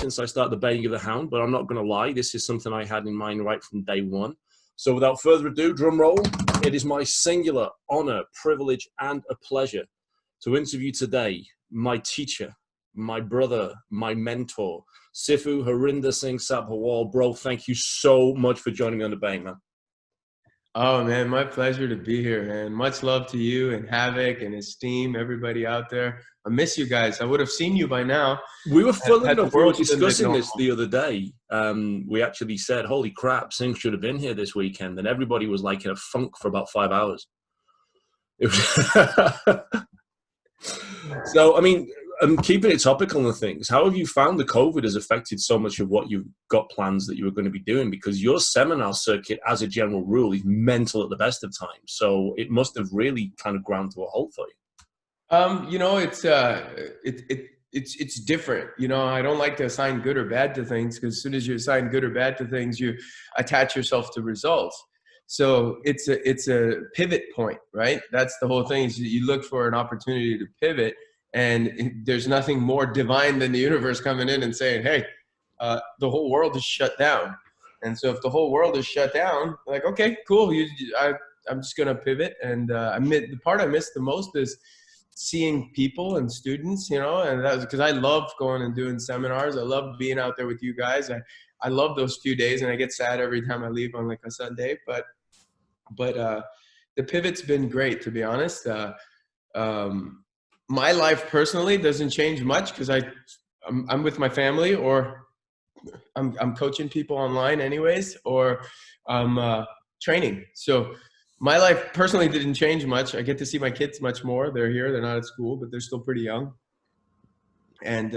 since I started the baying of the Hound, but I'm not going to lie, this is something I had in mind right from day one. So without further ado, drum roll, it is my singular honor, privilege, and a pleasure to interview today my teacher, my brother, my mentor, Sifu Harinder Singh. Bro, thank you so much for joining me on the baying, man. Oh man, my pleasure to be here, man. Much love to you and Havoc and Esteem, everybody out there. I miss you guys. I would have seen you by now. We were full enough. We were discussing this the other day. We actually said, holy crap, Singh should have been here this weekend. And everybody was like in a funk for about 5 hours. It was so, I mean, I'm keeping it topical on things. How have you found the COVID has affected so much of what you've got plans that you were going to be doing? Because your seminar circuit, as a general rule, is mental at the best of times. So it must have really kind of ground to a halt for you. You know, it's different. You know, I don't like to assign good or bad to things, because as soon as you assign good or bad to things, you attach yourself to results. So it's a pivot point, right? That's the whole thing. Is you look for an opportunity to pivot. And there's nothing more divine than the universe coming in and saying, hey, the whole world is shut down. And so if the whole world is shut down, like, okay, cool. I'm just going to pivot. And the part I miss the most is seeing people and students, you know, and that's because I love going and doing seminars. I love being out there with you guys. I love those few days, and I get sad every time I leave on like a Sunday. But the pivot's been great, to be honest. My life personally doesn't change much, because I'm with my family, or I'm coaching people online anyways, or I'm training. So my life personally didn't change much. I get to see my kids much more. They're here. They're not at school, but they're still pretty young. And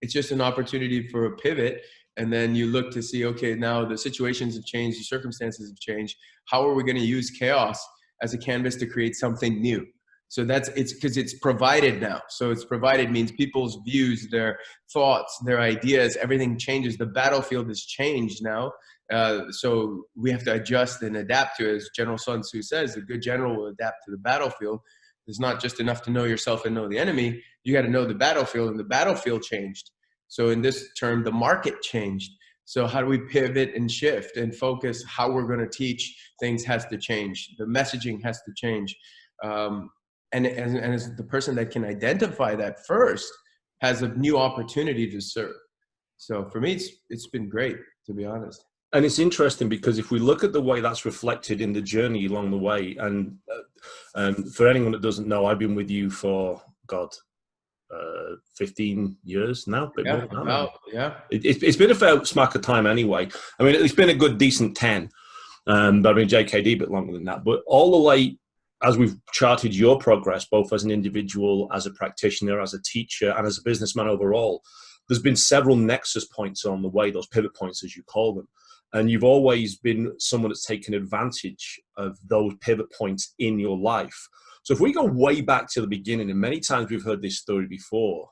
it's just an opportunity for a pivot. And then you look to see, okay, now the situations have changed, the circumstances have changed. How are we going to use chaos as a canvas to create something new? So it's because it's provided now. So it's provided means people's views, their thoughts, their ideas, everything changes. The battlefield has changed now. So we have to adjust and adapt to it. As General Sun Tzu says, the good general will adapt to the battlefield. It's not just enough to know yourself and know the enemy. You got to know the battlefield, and the battlefield changed. So in this term, the market changed. So how do we pivot and shift and focus? How we're going to teach things has to change. The messaging has to change. And as the person that can identify that first has a new opportunity to serve. So for me, it's been great, to be honest. And it's interesting, because if we look at the way that's reflected in the journey along the way, and for anyone that doesn't know, I've been with you for, 15 years now. It's been a fair smack of time anyway. I mean, it's been a good, decent 10. But I mean, JKD a bit longer than that. But all the way, as we've charted your progress, both as an individual, as a practitioner, as a teacher, and as a businessman overall, there's been several nexus points on the way, those pivot points, as you call them. And you've always been someone that's taken advantage of those pivot points in your life. So if we go way back to the beginning, and many times we've heard this story before,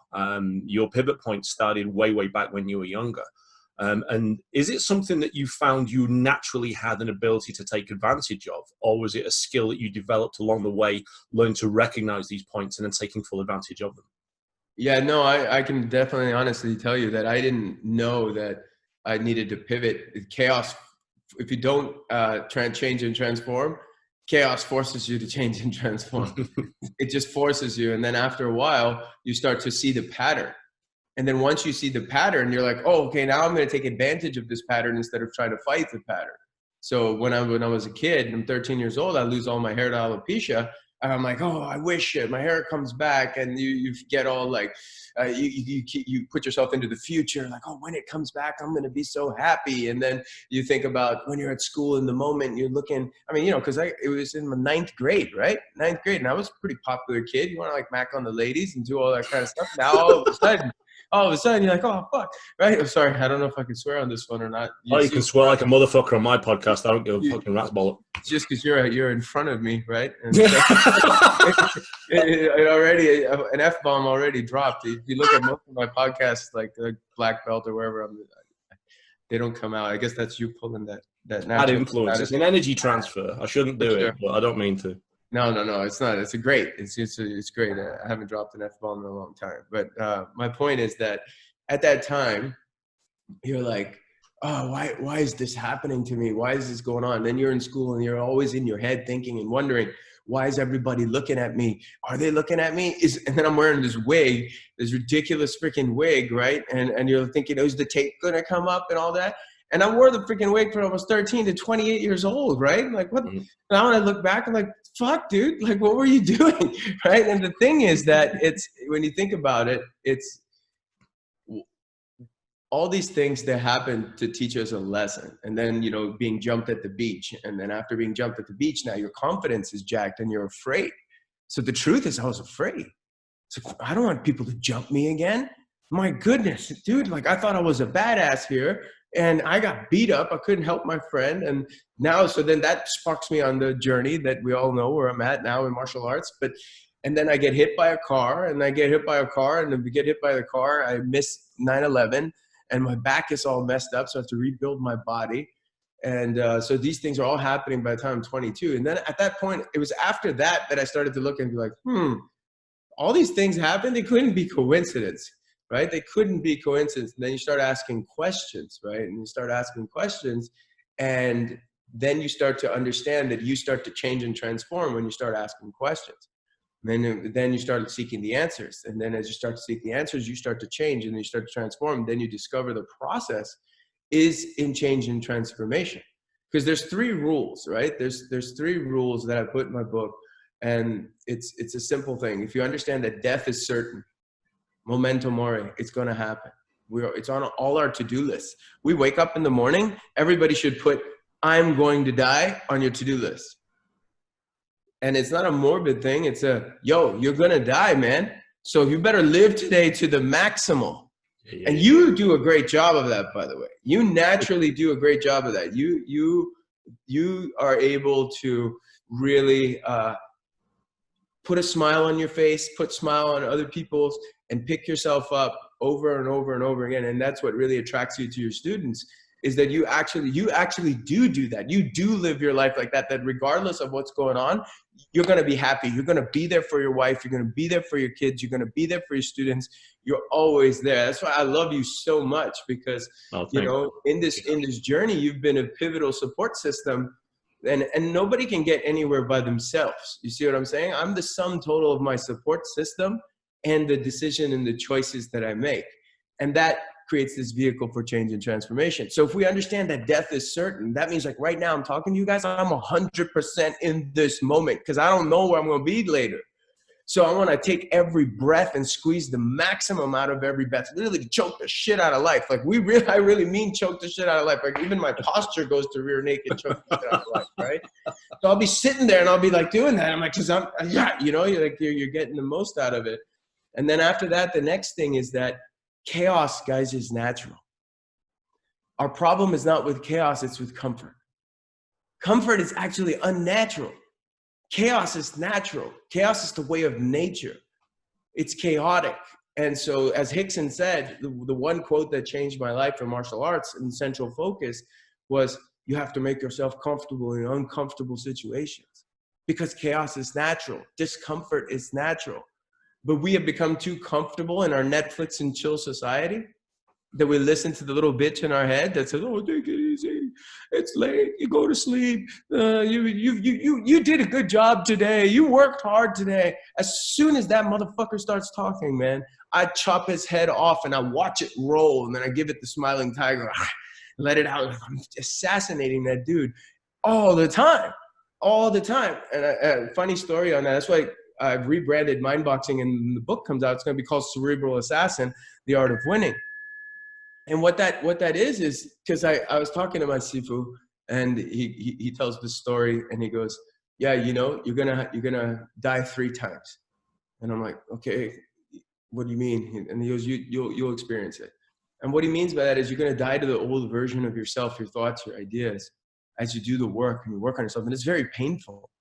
your pivot point started way, way back when you were younger. And is it something that you found you naturally had an ability to take advantage of? Or was it a skill that you developed along the way, learning to recognize these points and then taking full advantage of them? Yeah, no, I can definitely honestly tell you that I didn't know that I needed to pivot. Chaos, if you don't change and transform, chaos forces you to change and transform. It just forces you. And then after a while, you start to see the pattern. And then once you see the pattern, you're like, oh, okay, now I'm going to take advantage of this pattern instead of trying to fight the pattern. So when I was a kid, I'm 13 years old, I lose all my hair to alopecia. And I'm like, oh, I wish my hair comes back. And you get all like, you put yourself into the future, like, oh, when it comes back, I'm going to be so happy. And then you think about when you're at school in the moment, you're looking, I mean, you know, because it was in my 9th grade, right? 9th grade. And I was a pretty popular kid. You want to like mac on the ladies and do all that kind of stuff. Now all of a sudden you're like, oh, fuck, right? I'm sorry. I don't know if I can swear on this one or not. You can swear like a motherfucker on my podcast. I don't give a fucking rat's bollock. Just because you're in front of me, right? And already, an F-bomb already dropped. If you look at most of my podcasts, like the Black Belt or wherever they don't come out. I guess that's you pulling that influence. It's an energy transfer. I shouldn't do it, but I don't mean to. No, it's not. It's great. It's great. I haven't dropped an F-bomb in a long time. But my point is that at that time, you're like, oh, why is this happening to me? Why is this going on? Then you're in school and you're always in your head thinking and wondering, why is everybody looking at me? Are they looking at me? And then I'm wearing this wig, this ridiculous freaking wig, right? And you're thinking, is the tape gonna come up and all that? And I wore the freaking wig from almost 13 to 28 years old, right? Like what? Now when I look back, I'm like, fuck, dude, like what were you doing, right? And the thing is that it's, when you think about it, it's all these things that happen to teach us a lesson. And then, you know, being jumped at the beach. And then after being jumped at the beach, now your confidence is jacked and you're afraid. So the truth is I was afraid. So I don't want people to jump me again. My goodness, dude, like I thought I was a badass here and I got beat up. I couldn't help my friend. And now, so then that sparks me on the journey that we all know where I'm at now in martial arts. And then I get hit by a car and I get hit by a car. And then we get hit by the car. I miss 9/11. And my back is all messed up, so I have to rebuild my body. And so these things are all happening by the time I'm 22. And then at that point, it was after that that I started to look and be like, all these things happened. They couldn't be coincidence, right? They couldn't be coincidence. And then you start asking questions, right? And you start asking questions. And then you start to understand that you start to change and transform when you start asking questions. Then you start seeking the answers. And then as you start to seek the answers, you start to change and then you start to transform. Then you discover the process is in change and transformation. Because there's 3 rules, right? There's 3 rules that I put in my book. And it's a simple thing. If you understand that death is certain, memento mori, it's going to happen. It's on all our to-do lists. We wake up in the morning, everybody should put, I'm going to die on your to-do list. And it's not a morbid thing. It's yo, you're going to die, man. So you better live today to the maximal. Yeah. And you do a great job of that, by the way. You naturally do a great job of that. You are able to really put a smile on your face, put smile on other people's, and pick yourself up over and over and over again. And that's what really attracts you to your students, is that you actually do that. You do live your life like that, that regardless of what's going on, you're going to be happy. You're going to be there for your wife. You're going to be there for your kids. You're going to be there for your students. You're always there. That's why I love you so much, because, you know, in this journey, you've been a pivotal support system, and nobody can get anywhere by themselves. You see what I'm saying? I'm the sum total of my support system and the decision and the choices that I make. And that creates this vehicle for change and transformation. So if we understand that death is certain, that means like right now I'm talking to you guys, I'm 100% in this moment because I don't know where I'm going to be later. So I want to take every breath and squeeze the maximum out of every breath, literally choke the shit out of life. Like I really mean choke the shit out of life. Like even my posture goes to rear naked, choke the shit out of life, right? So I'll be sitting there and I'll be like doing that. I'm like, cause you know, you're getting the most out of it. And then after that, the next thing is that chaos, guys, is natural. Our problem is not with chaos, it's with comfort. Comfort is actually unnatural. Chaos is natural. Chaos is the way of nature. It's chaotic. And so as Hickson said, the one quote that changed my life for martial arts and central focus was, you have to make yourself comfortable in uncomfortable situations, because chaos is natural. Discomfort is natural. But we have become too comfortable in our Netflix and chill society that we listen to the little bitch in our head that says, oh, take it easy. It's late. You go to sleep. You did a good job today. You worked hard today. As soon as that motherfucker starts talking, man, I chop his head off and I watch it roll. And then I give it the smiling tiger. Let it out. I'm assassinating that dude all the time. All the time. And a funny story on that. That's why I've rebranded Mind Boxing, and when the book comes out, it's going to be called Cerebral Assassin, The Art of Winning. And what that is because I was talking to my Sifu, and he tells this story, and he goes, yeah, you know, you're gonna die 3 times. And I'm like, okay, what do you mean? And he goes, you'll experience it. And what he means by that is you're gonna die to the old version of yourself, your thoughts, your ideas, as you do the work and you work on yourself. And it's very painful,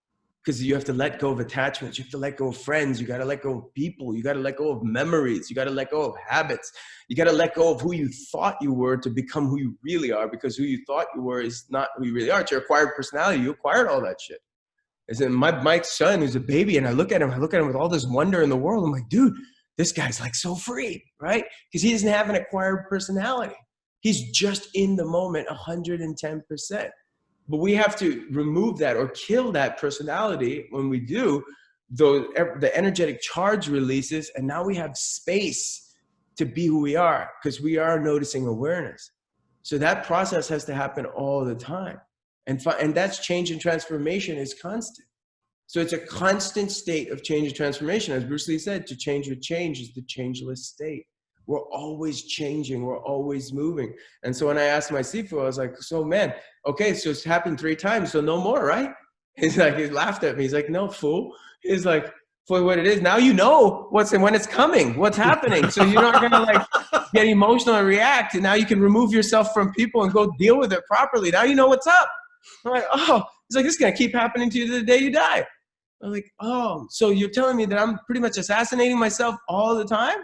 because you have to let go of attachments. You have to let go of friends. You got to let go of people. You got to let go of memories. You got to let go of habits. You got to let go of who you thought you were to become who you really are, because who you thought you were is not who you really are. It's your acquired personality. You acquired all that shit. As in my son, who's a baby, and I look at him with all this wonder in the world. I'm like, dude, this guy's like so free, right? Because he doesn't have an acquired personality. He's just in the moment 110%. But we have to remove that or kill that personality. When we do, the energetic charge releases, and now we have space to be who we are, because we are noticing awareness. So that process has to happen all the time. And that's change and transformation is constant. So it's a constant state of change and transformation. As Bruce Lee said, to change with change is the changeless state. We're always changing. We're always moving. And so when I asked my Sifu, I was like, so man, okay, so it's happened 3 times, so no more, right? He's like, he laughed at me. He's like, no, fool. He's like, for what it is, now you know when it's coming, what's happening. So you're not gonna like get emotional and react. And now you can remove yourself from people and go deal with it properly. Now you know what's up. I'm like, oh, he's like, this is gonna keep happening to you to the day you die. I'm like, oh, so you're telling me that I'm pretty much assassinating myself all the time?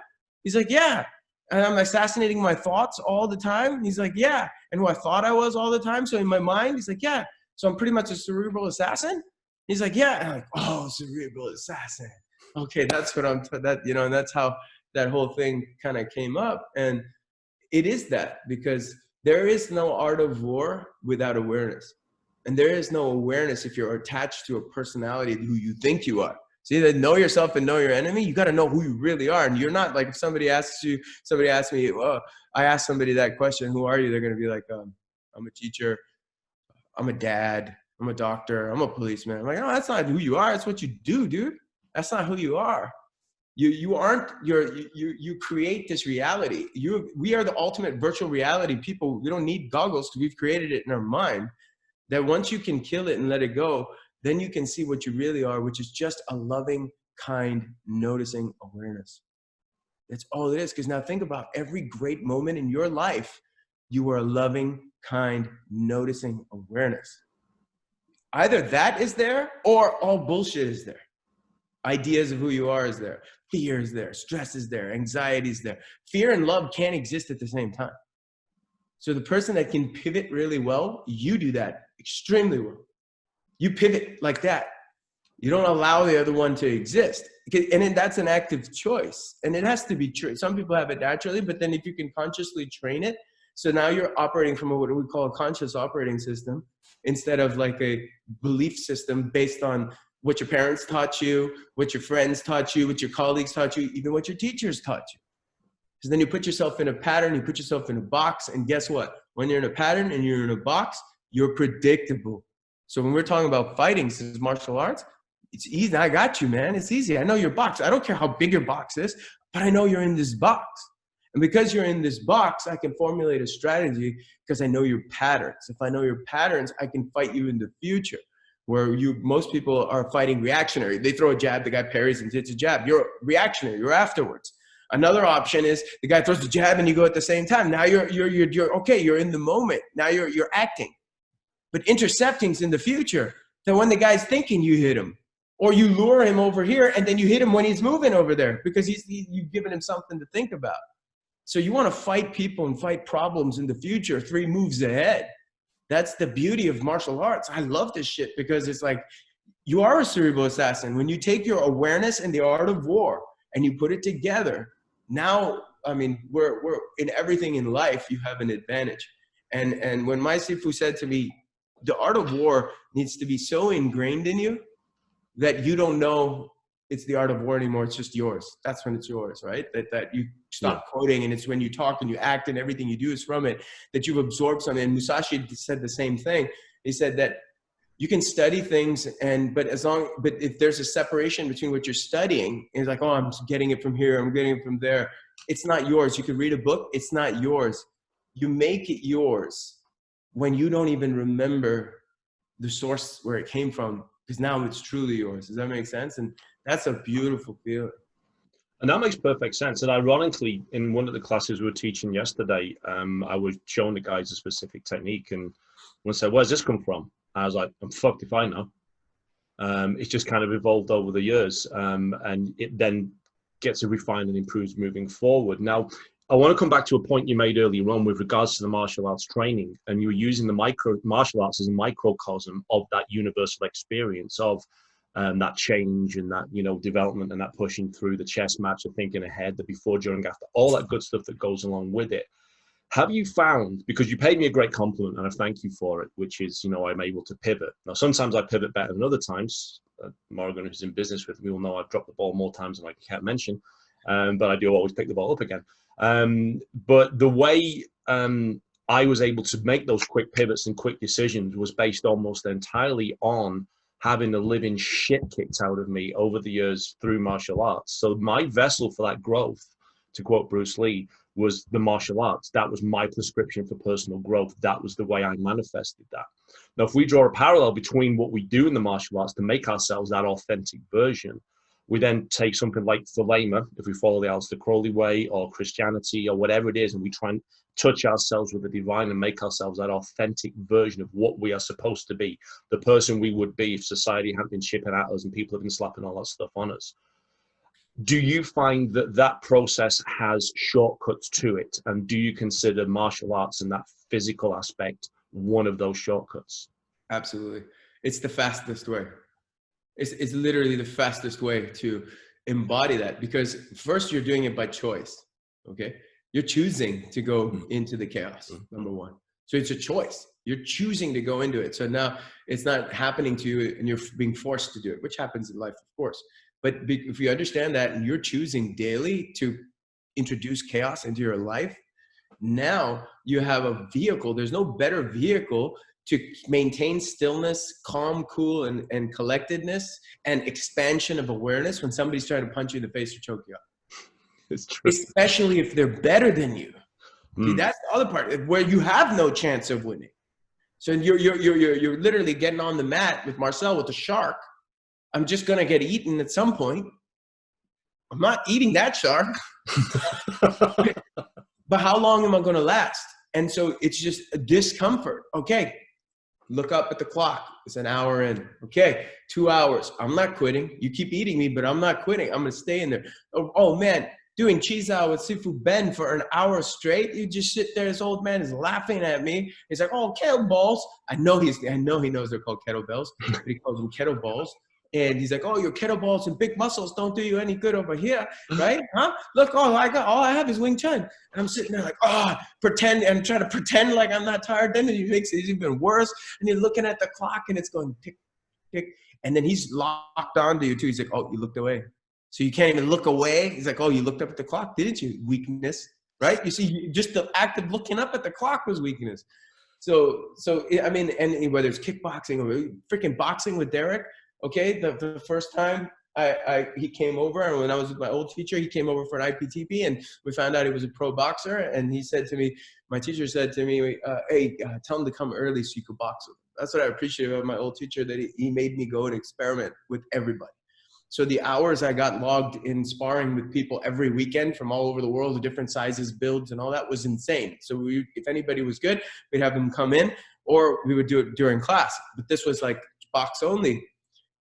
He's like, yeah. And I'm assassinating my thoughts all the time? He's like, yeah. And who I thought I was all the time? So in my mind, he's like, yeah. So I'm pretty much a cerebral assassin? He's like, yeah. And I'm like, oh, cerebral assassin. Okay, that's what and that's how that whole thing kind of came up. And it is that, because there is no art of war without awareness. And there is no awareness if you're attached to a personality who you think you are. See, that know yourself and know your enemy, you got to know who you really are. And you're not like, if somebody asks me, I asked somebody that question, who are you? They're going to be like, I'm a teacher, I'm a dad, I'm a doctor, I'm a policeman. I'm like, no, that's not who you are. It's what you do, dude. That's not who you are. You create this reality. We are the ultimate virtual reality people. We don't need goggles because we've created it in our mind. That once you can kill it and let it go, then you can see what you really are, which is just a loving, kind, noticing awareness. That's all it is. Because now think about every great moment in your life, you are a loving, kind, noticing awareness. Either that is there or all bullshit is there. Ideas of who you are is there. Fear is there. Stress is there. Anxiety is there. Fear and love can't exist at the same time. So the person that can pivot really well, you do that extremely well. You pivot like that. You don't allow the other one to exist. And then that's an active choice. And it has to be true. Some people have it naturally, but then if you can consciously train it, so now you're operating from what we call a conscious operating system instead of like a belief system based on what your parents taught you, what your friends taught you, what your colleagues taught you, even what your teachers taught you. Because then you put yourself in a pattern, you put yourself in a box, and guess what? When you're in a pattern and you're in a box, you're predictable. So when we're talking about fighting, this is martial arts, it's easy. I got you, man. It's easy. I know your box. I don't care how big your box is, but I know you're in this box. And because you're in this box, I can formulate a strategy because I know your patterns. If I know your patterns, I can fight you in the future. Where most people are fighting reactionary. They throw a jab, the guy parries and hits a jab. You're reactionary, you're afterwards. Another option is the guy throws the jab and you go at the same time. Now you're okay, you're in the moment. Now you're acting. But intercepting's in the future. Then when the guy's thinking, you hit him. Or you lure him over here and then you hit him when he's moving over there because you've given him something to think about. So you want to fight people and fight problems in the future 3 moves ahead. That's the beauty of martial arts. I love this shit because it's like, you are a cerebral assassin. When you take your awareness and the art of war and you put it together, now, I mean, we're in everything in life, you have an advantage. And when my Sifu said to me, the art of war needs to be so ingrained in you that you don't know it's the art of war anymore. It's just yours. That's when it's yours, right? That you stop quoting, and it's when you talk and you act and everything you do is from it, that you've absorbed something. And Musashi said the same thing. He said that you can study things, but if there's a separation between what you're studying, and it's like, oh, I'm getting it from here, I'm getting it from there. It's not yours. You could read a book. It's not yours. You make it yours when you don't even remember the source where it came from, because now it's truly yours. Does that make sense? And that's a beautiful feeling. And that makes perfect sense. And ironically, in one of the classes we were teaching yesterday, I was showing the guys a specific technique, and one said, where's this come from? I was like, I'm fucked if I know. It's just kind of evolved over the years, and it then gets refined and improves moving forward. Now, I want to come back to a point you made earlier on with regards to the martial arts training, and you were using the martial arts as a microcosm of that universal experience of that change and that, development and that pushing through the chess match, the thinking ahead, the before, during, after, all that good stuff that goes along with it. Have you found, because you paid me a great compliment and I thank you for it, which is, you know, I'm able to pivot. Now, sometimes I pivot better than other times. Morgan, who's in business with me, will know I've dropped the ball more times than I can't mention, but I do always pick the ball up again. But the way I was able to make those quick pivots and quick decisions was based almost entirely on having the living shit kicked out of me over the years through martial arts. So my vessel for that growth, to quote Bruce Lee, was the martial arts. That was my prescription for personal growth. That was the way I manifested that. Now, if we draw a parallel between what we do in the martial arts to make ourselves that authentic version, we then take something like Thelema, if we follow the Aleister Crowley way, or Christianity, or whatever it is, and we try and touch ourselves with the divine and make ourselves that authentic version of what we are supposed to be, the person we would be if society hadn't been chipping at us and people have been slapping all that stuff on us. Do you find that that process has shortcuts to it? And do you consider martial arts and that physical aspect one of those shortcuts? Absolutely. It's the fastest way. It's literally the fastest way to embody that, because first you're doing it by choice. Okay. You're choosing to go into the chaos, number one. So it's a choice. You're choosing to go into it. So now it's not happening to you and you're being forced to do it, which happens in life, of course. But if you understand that and you're choosing daily to introduce chaos into your life, now you have a vehicle. There's no better vehicle to maintain stillness, calm, cool, and collectedness and expansion of awareness when somebody's trying to punch you in the face or choke you up. It's true. Especially if they're better than you. See, that's the other part where you have no chance of winning. So you're literally getting on the mat with Marcel with the shark. I'm just going to get eaten at some point. I'm not eating that shark. But how long am I going to last? And so it's just a discomfort. Okay, look up at the clock. It's an hour in. Okay, 2 hours. I'm not quitting. You keep eating me, but I'm not quitting. I'm going to stay in there. Oh man, doing cheese out with Sifu Ben for an hour straight. You just sit there. This old man is laughing at me. He's like, oh, kettlebells. I know he knows they're called kettlebells, but he calls them kettleballs. And he's like, oh, your kettlebells and big muscles don't do you any good over here, right? Huh? Look, all I have is Wing Chun. And I'm sitting there like, I'm trying to pretend like I'm not tired. Then he makes it even worse. And you're looking at the clock and it's going tick, tick. And then he's locked onto you too. He's like, oh, you looked away. So you can't even look away. He's like, oh, you looked up at the clock, didn't you? Weakness, right? You see, just the act of looking up at the clock was weakness. So I mean, and whether it's kickboxing or freaking boxing with Derek, okay, the first time he came over, and when I was with my old teacher, he came over for an IPTP, and we found out he was a pro boxer. And he said to me, my teacher said to me, hey, tell him to come early so you could box with him. That's what I appreciate about my old teacher, that he made me go and experiment with everybody. So the hours I got logged in sparring with people every weekend from all over the world, the different sizes, builds, and all that was insane. So if anybody was good, we'd have them come in, or we would do it during class. But this was like box only.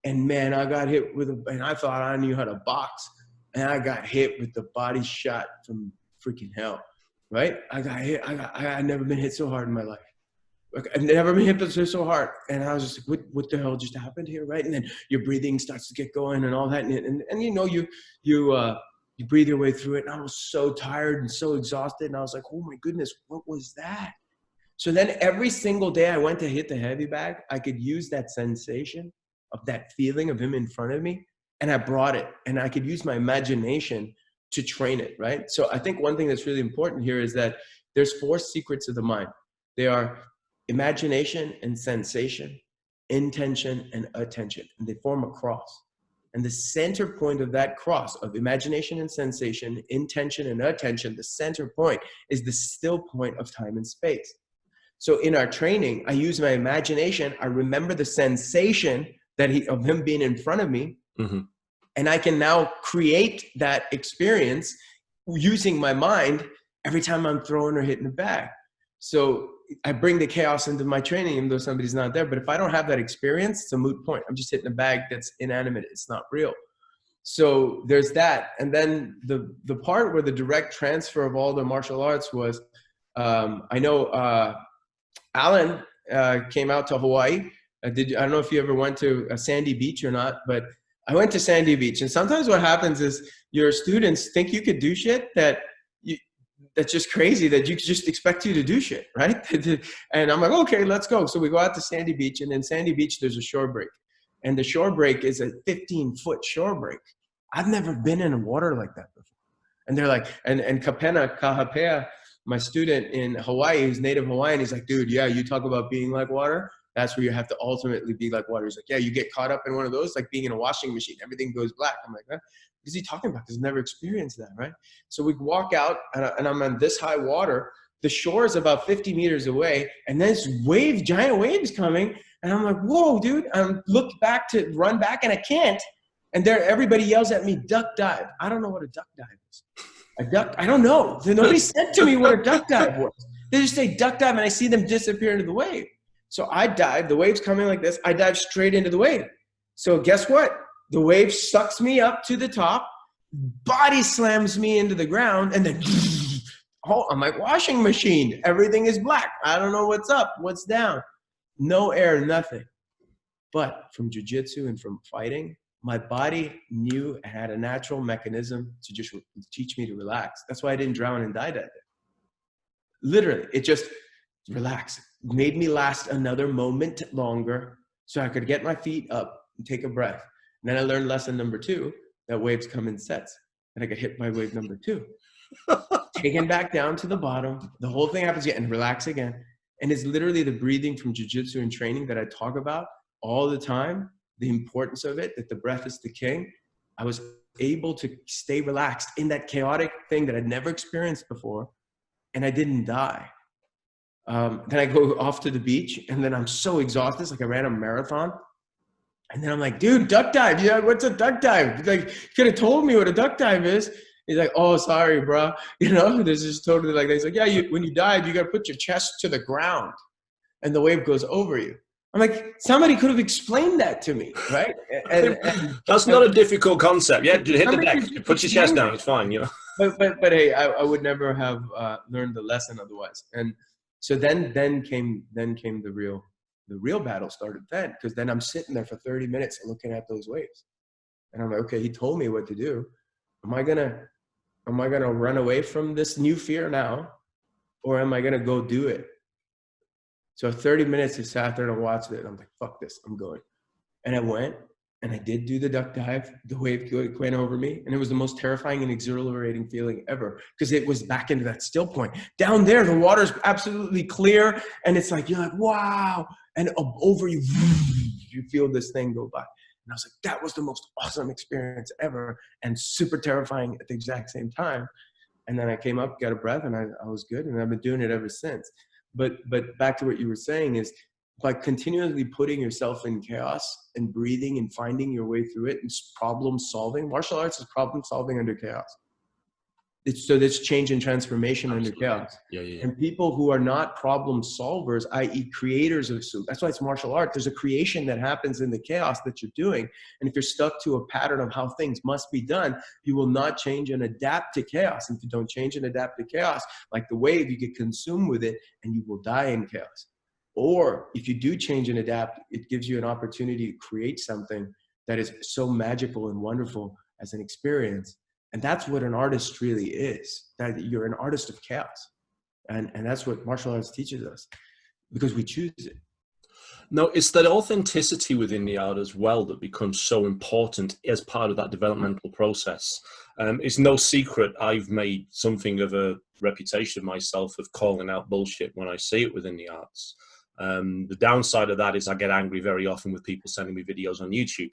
And man, I got hit and I thought I knew how to box. And I got hit with the body shot from freaking hell, right? I got hit. I'd never been hit so hard in my life. Like, I've never been hit so hard. And I was just like, what the hell just happened here, right? And then your breathing starts to get going and all that. And you know, you breathe your way through it. And I was so tired and so exhausted. And I was like, oh my goodness, what was that? So then every single day I went to hit the heavy bag, I could use that sensation of that feeling of him in front of me, and I brought it, and I could use my imagination to train it, right? So I think one thing that's really important here is that there's 4 secrets of the mind. They are imagination and sensation, intention and attention, and they form a cross. And the center point of that cross of imagination and sensation, intention and attention, the center point is the still point of time and space. So in our training, I use my imagination. I remember the sensation of him being in front of me. Mm-hmm. And I can now create that experience using my mind every time I'm throwing or hitting the bag. So I bring the chaos into my training, even though somebody's not there. But if I don't have that experience, it's a moot point. I'm just hitting a bag that's inanimate. It's not real. So there's that. And then the part where the direct transfer of all the martial arts was, I know Alan came out to Hawaii. I don't know if you ever went to Sandy Beach or not, but I went to Sandy Beach. And sometimes what happens is your students think you could do shit that that's just crazy that you just expect you to do shit, right? And I'm like, okay, let's go. So we go out to Sandy Beach, and in Sandy Beach, there's a shore break. And the shore break is a 15-foot shore break. I've never been in water like that before. And they're like, and Kahapea, my student in Hawaii, who's native Hawaiian, he's like, dude, yeah, you talk about being like water. That's where you have to ultimately be like water. He's like, yeah, you get caught up in one of those, like being in a washing machine. Everything goes black. I'm like, huh? What is he talking about? Because I've never experienced that, right? So we walk out, and I'm on this high water. The shore is about 50 meters away, and there's giant waves coming. And I'm like, whoa, dude. I look back to run back, and I can't. And there, everybody yells at me, duck dive. I don't know what a duck dive is. I don't know. Nobody said to me what a duck dive was. They just say duck dive, and I see them disappear into the wave. So I dive, the wave's coming like this. I dive straight into the wave. So guess what? The wave sucks me up to the top, body slams me into the ground, and then I'm like washing machine. Everything is black. I don't know what's up, what's down. No air, nothing. But from jiu-jitsu and from fighting, my body knew it had a natural mechanism to just teach me to relax. That's why I didn't drown and die that day. Literally, it just relaxed. Made me last another moment longer so I could get my feet up and take a breath. And then I learned lesson number 2, that waves come in sets. And I got hit by wave number 2. Taken back down to the bottom. The whole thing happens again, and relax again. And it's literally the breathing from jiu-jitsu and training that I talk about all the time, the importance of it, that the breath is the king. I was able to stay relaxed in that chaotic thing that I'd never experienced before, and I didn't die. Then I go off to the beach, and then I'm so exhausted. It's like I ran a marathon. And then I'm like, dude, duck dive. Yeah, what's a duck dive? Like, you could have told me what a duck dive is. He's like, oh, sorry, bro. You know, this is totally like that. He's like, yeah, when you dive, you got to put your chest to the ground, and the wave goes over you. I'm like, somebody could have explained that to me, right? And that's not a difficult concept. Yeah, hit the deck, put your chest down. It's fine, you know. But hey, I would never have learned the lesson otherwise. And so then came the real battle started then, because then I'm sitting there for 30 minutes looking at those waves, and I'm like, okay, he told me what to do. Am I gonna run away from this new fear now, or am I gonna go do it? So 30 minutes I sat there and I watched it, and I'm like, fuck this, I'm going. And I went, and I did do the duck dive. The wave went over me, and it was the most terrifying and exhilarating feeling ever, because it was back into that still point. Down there, the water's absolutely clear, and it's like, you're like, wow. And over you, you feel this thing go by. And I was like, that was the most awesome experience ever, and super terrifying at the exact same time. And then I came up, got a breath, and I was good, and I've been doing it ever since. But back to what you were saying is, by continually putting yourself in chaos and breathing and finding your way through it and problem solving. Martial arts is problem solving under chaos. So there's change and transformation under chaos. Yeah. And people who are not problem solvers, i.e. creators of, that's why it's martial art. There's a creation that happens in the chaos that you're doing. And if you're stuck to a pattern of how things must be done, you will not change and adapt to chaos. And if you don't change and adapt to chaos, like the wave, you get consumed with it and you will die in chaos. Or if you do change and adapt, it gives you an opportunity to create something that is so magical and wonderful as an experience. And that's what an artist really is, that you're an artist of chaos. And that's what martial arts teaches us, because we choose it. No, it's that authenticity within the art as well that becomes so important as part of that developmental process. It's no secret I've made something of a reputation of myself of calling out bullshit when I see it within the arts. The downside of that is I get angry very often with people sending me videos on YouTube.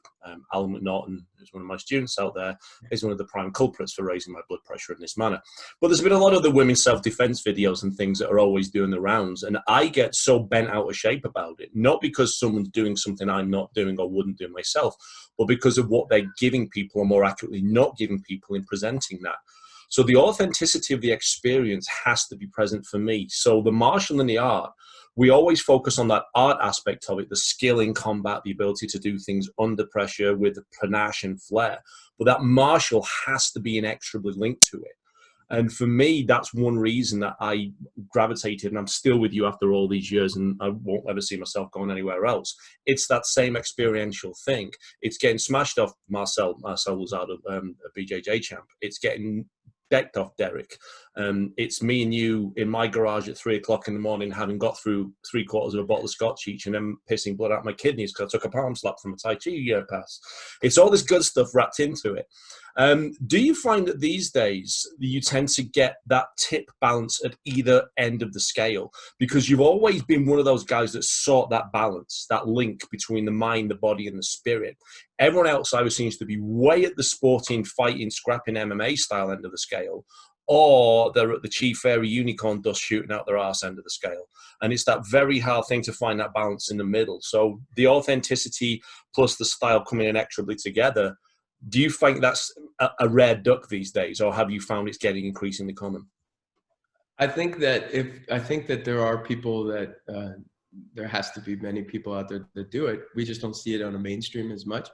Alan McNaughton, who's one of my students out there, is one of the prime culprits for raising my blood pressure in this manner. But there's been a lot of the women's self-defense videos and things that are always doing the rounds, and I get so bent out of shape about it, not because someone's doing something I'm not doing or wouldn't do myself, but because of what they're giving people, or more accurately, not giving people in presenting that. So the authenticity of the experience has to be present for me. So the martial and the art, we always focus on that art aspect of it, the skill in combat, the ability to do things under pressure with panache and flair. But that martial has to be inexorably linked to it. And for me, that's one reason that I gravitated, and I'm still with you after all these years, and I won't ever see myself going anywhere else. It's that same experiential thing. It's getting smashed off. Marcel was out of a BJJ champ. It's getting decked off, Derek. It's me and you in my garage at 3 o'clock in the morning, having got through 3/4 of a bottle of scotch each, and then pissing blood out my kidneys because I took a palm slap from a Tai Chi pass. It's all this good stuff wrapped into it. Do you find that these days you tend to get that tip balance at either end of the scale? Because you've always been one of those guys that sought that balance, that link between the mind, the body, and the spirit. Everyone else, I would seems to be way at the sporting, fighting, scrapping MMA style end of the scale, or they're at the Chief Fairy unicorn dust shooting out their arse end of the scale. And it's that very hard thing to find that balance in the middle. So the authenticity plus the style coming inexorably together. Do you think that's a rare duck these days, or have you found it's getting increasingly common? I think that there are people that there has to be many people out there that do it. We just don't see it on the mainstream as much.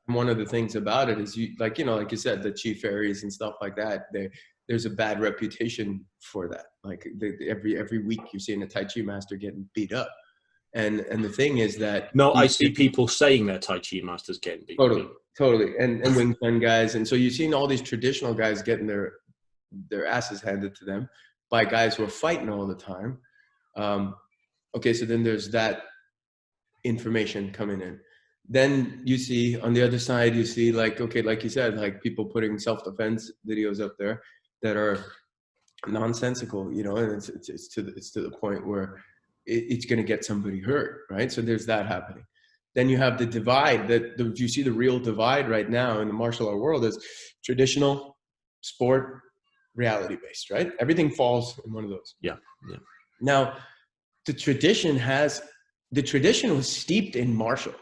One of the things about it is like you said, the Chief Fairies and stuff like that. There's a bad reputation for that. Like every week you're seeing a Tai Chi master getting beat up. And the thing is that I see people saying they're Tai Chi masters getting beat. Totally. And Wing Chun guys. And so you've seen all these traditional guys getting their asses handed to them by guys who are fighting all the time. Okay, so then there's that information coming in. Then you see on the other side, you see like you said, like people putting self-defense videos up there that are nonsensical, and it's to the point where it's going to get somebody hurt, right? So there's that happening. Then you have the divide you see the real divide right now in the martial art world is traditional, sport, reality based, right? Everything falls in one of those. Yeah. Now, the tradition was steeped in martial.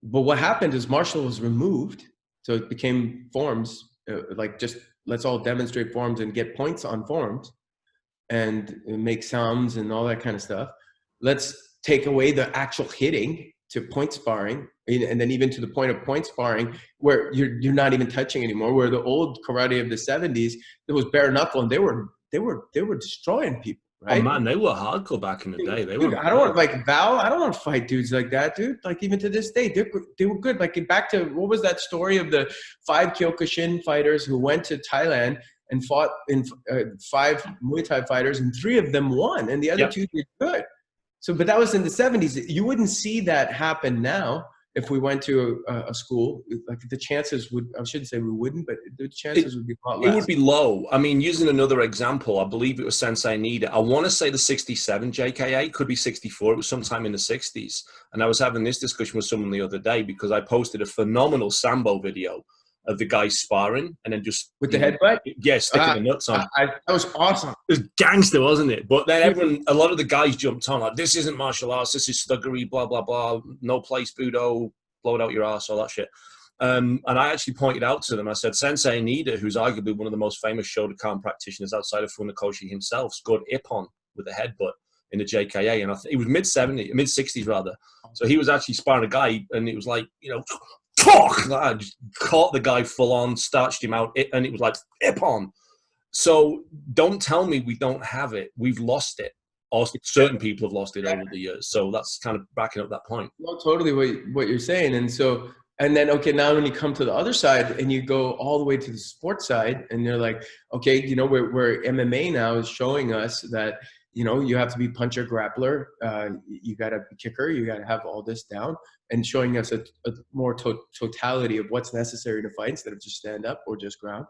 But what happened is martial was removed. So it became forms, like just let's all demonstrate forms and get points on forms and make sounds and all that kind of stuff. Let's take away the actual hitting to point sparring, and then even to the point of point sparring where you're not even touching anymore. Where the old karate of the 70s, it was bare knuckle and they were destroying people. Right? Oh man, they were hardcore back in the day. I don't want to fight dudes like that, dude. Like even to this day, they were good. Like back to what was that story of the 5 Kyokushin fighters who went to Thailand and fought in 5 Muay Thai fighters, and 3 of them won, and the other 2 did good. So, but that was in the 70s. You wouldn't see that happen now if we went to a school. Like the chances would, I shouldn't say we wouldn't, but the chances would be a lot less. It would be low. I mean, using another example, I believe it was Sensei Nida. I want to say the 67 JKA, could be 64. It was sometime in the 60s. And I was having this discussion with someone the other day because I posted a phenomenal Sambo video of the guy sparring and then just with the headbutt, sticking the nuts on. That was awesome. It was gangster, wasn't it? But then a lot of the guys jumped on like, this isn't martial arts, this is thuggery, blah blah blah, no place budo, blow it out your ass, all that shit. And I actually pointed out to them, I said, Sensei Nida, who's arguably one of the most famous Shotokan practitioners outside of Funakoshi himself, scored Ippon with a headbutt in the JKA, and it was mid-60s rather. So he was actually sparring a guy, and it was like, I just caught the guy full on, starched him out, and it was like, Ippon. So don't tell me we don't have it. We've lost it. Or certain people have lost it over the years. So that's kind of backing up that point. No, totally what you're saying. And then, okay, now when you come to the other side and you go all the way to the sports side and you're like, okay, where MMA now is showing us that, you have to be puncher, grappler, you got to be kicker, you got to have all this down, and showing us a more totality of what's necessary to fight instead of just stand up or just ground.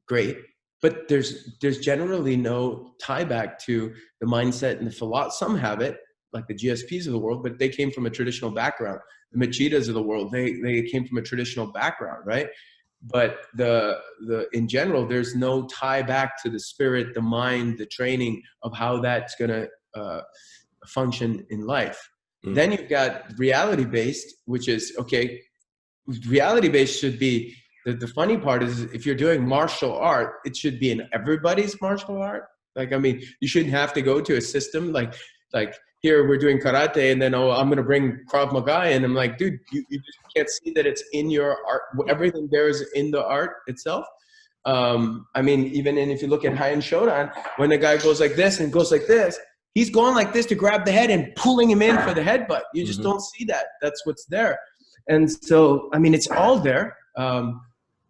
Great. But there's generally no tie back to the mindset and the philosophy. Some have it, like the GSPs of the world, but they came from a traditional background. The Machidas of the world, they came from a traditional background, right? But in general, there's no tie back to the spirit, the mind, the training of how that's going to function in life. Then you've got reality-based, which is, okay, reality-based should be, the funny part is if you're doing martial art, it should be in everybody's martial art. Like, I mean, you shouldn't have to go to a system like here we're doing karate and then, I'm going to bring Krav Maga in. I'm like, dude, you just can't see that it's in your art. Everything there is in the art itself. I mean, even if you look at High-End Shodan, when the guy goes like this and goes like this, he's going like this to grab the head and pulling him in for the headbutt. You just don't see that. That's what's there. And so, I mean, it's all there.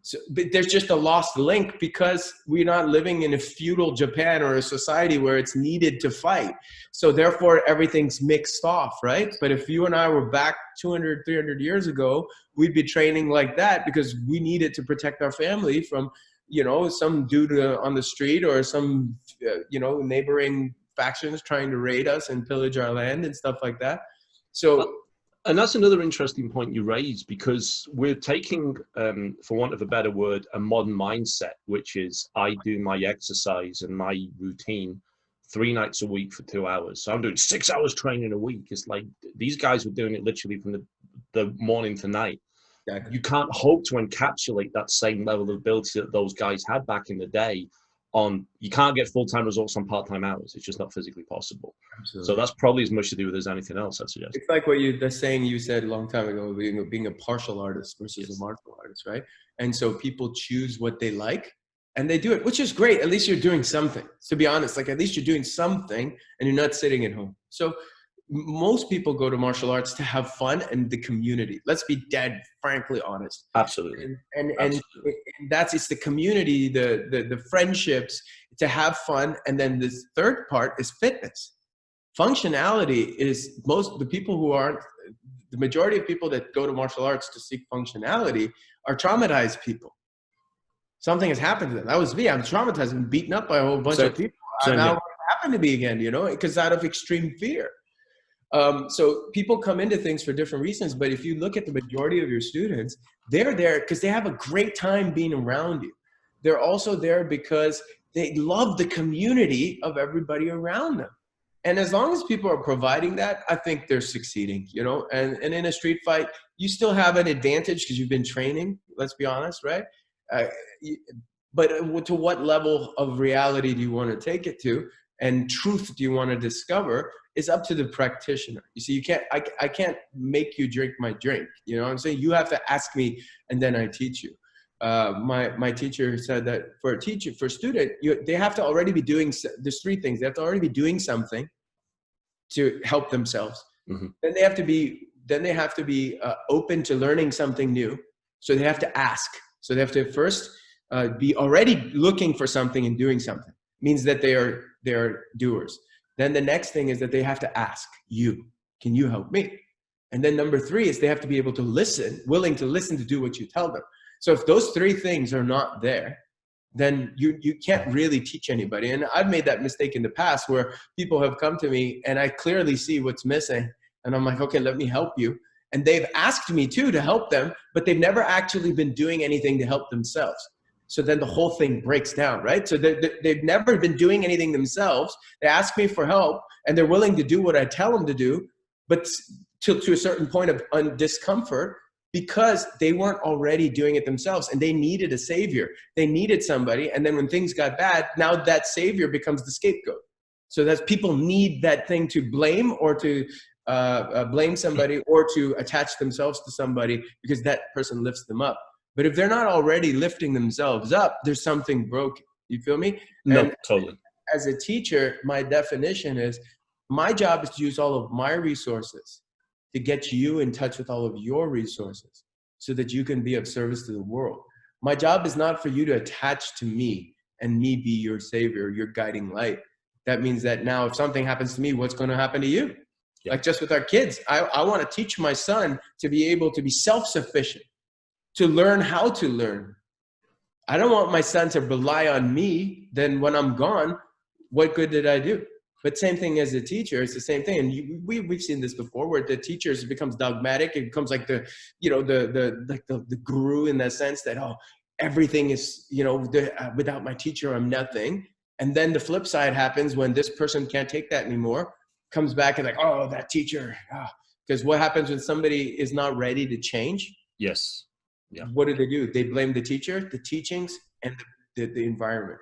So, but there's just a lost link because we're not living in a feudal Japan or a society where it's needed to fight. So therefore everything's mixed off, right? But if you and I were back 200, 300 years ago, we'd be training like that because we needed to protect our family from, you know, some dude on the street or some, you know, neighboring factions trying to raid us and pillage our land and stuff like that. So, and that's another interesting point you raised, because we're taking, for want of a better word, a modern mindset, which is I do my exercise and my routine 3 nights a week for 2 hours. So I'm doing 6 hours training a week. It's like these guys were doing it literally from the morning to night. exactly. You can't hope to encapsulate that same level of ability that those guys had back in the day. You can't get full-time results on part-time hours. It's just not physically possible. Absolutely. So that's probably as much to do with as anything else, I'd suggest. It's like the saying you said a long time ago, being a partial artist versus a martial artist, right? And so people choose what they like and they do it, which is great. At least you're doing something, to be honest. Like, at least you're doing something and you're not sitting at home. So most people go to martial arts to have fun and the community. Let's be dead, frankly honest. Absolutely. And that's, it's the community, the friendships, to have fun. And then this third part is fitness. Functionality is the majority of people that go to martial arts to seek functionality are traumatized people. Something has happened to them. That was me. I'm traumatized and beaten up by a whole bunch of people. Now it happened to me again, you know, because out of extreme fear. So people come into things for different reasons, but if you look at the majority of your students, they're there because they have a great time being around you. They're also there because they love the community of everybody around them. And as long as people are providing that, I think they're succeeding, you know, and in a street fight, you still have an advantage because you've been training, let's be honest, right? But to what level of reality do you want to take it to, and truth do you want to discover, is up to the practitioner. You see, I can't make you drink my drink. You know what I'm saying? You have to ask me and then I teach you. My teacher said that for a student, they have to already be doing, there's 3 things. They have to already be doing something to help themselves. Mm-hmm. Then they have to be open to learning something new. So they have to ask. So they have to first be already looking for something and doing something. Means that they are doers. Then the next thing is that they have to ask you, can you help me? And then number 3 is they have to be able to listen, willing to listen to do what you tell them. So if those 3 things are not there, then you can't really teach anybody. And I've made that mistake in the past where people have come to me and I clearly see what's missing. And I'm like, okay, let me help you. And they've asked me too to help them, but they've never actually been doing anything to help themselves. So then the whole thing breaks down, right? So they've never been doing anything themselves. They ask me for help and they're willing to do what I tell them to do, but to a certain point of discomfort, because they weren't already doing it themselves and they needed a savior. They needed somebody. And then when things got bad, now that savior becomes the scapegoat. So that people need that thing to blame or to blame somebody or to attach themselves to somebody because that person lifts them up. But if they're not already lifting themselves up, there's something broken. You feel me? No, totally. As a teacher, my definition is my job is to use all of my resources to get you in touch with all of your resources so that you can be of service to the world. My job is not for you to attach to me and me be your savior, your guiding light. That means that now if something happens to me, what's going to happen to you? Yeah. Like just with our kids, I want to teach my son to be able to be self-sufficient, to learn how to learn. I don't want my son to rely on me. Then when I'm gone, what good did I do? But same thing as a teacher, it's the same thing. And we've seen this before where the teachers becomes dogmatic. It becomes like the guru in that sense that, oh, everything is, without my teacher, I'm nothing. And then the flip side happens when this person can't take that anymore, comes back and like, oh, that teacher. Because what happens when somebody is not ready to change? Yes. Yeah. What do? They blame the teacher, the teachings, and the environment.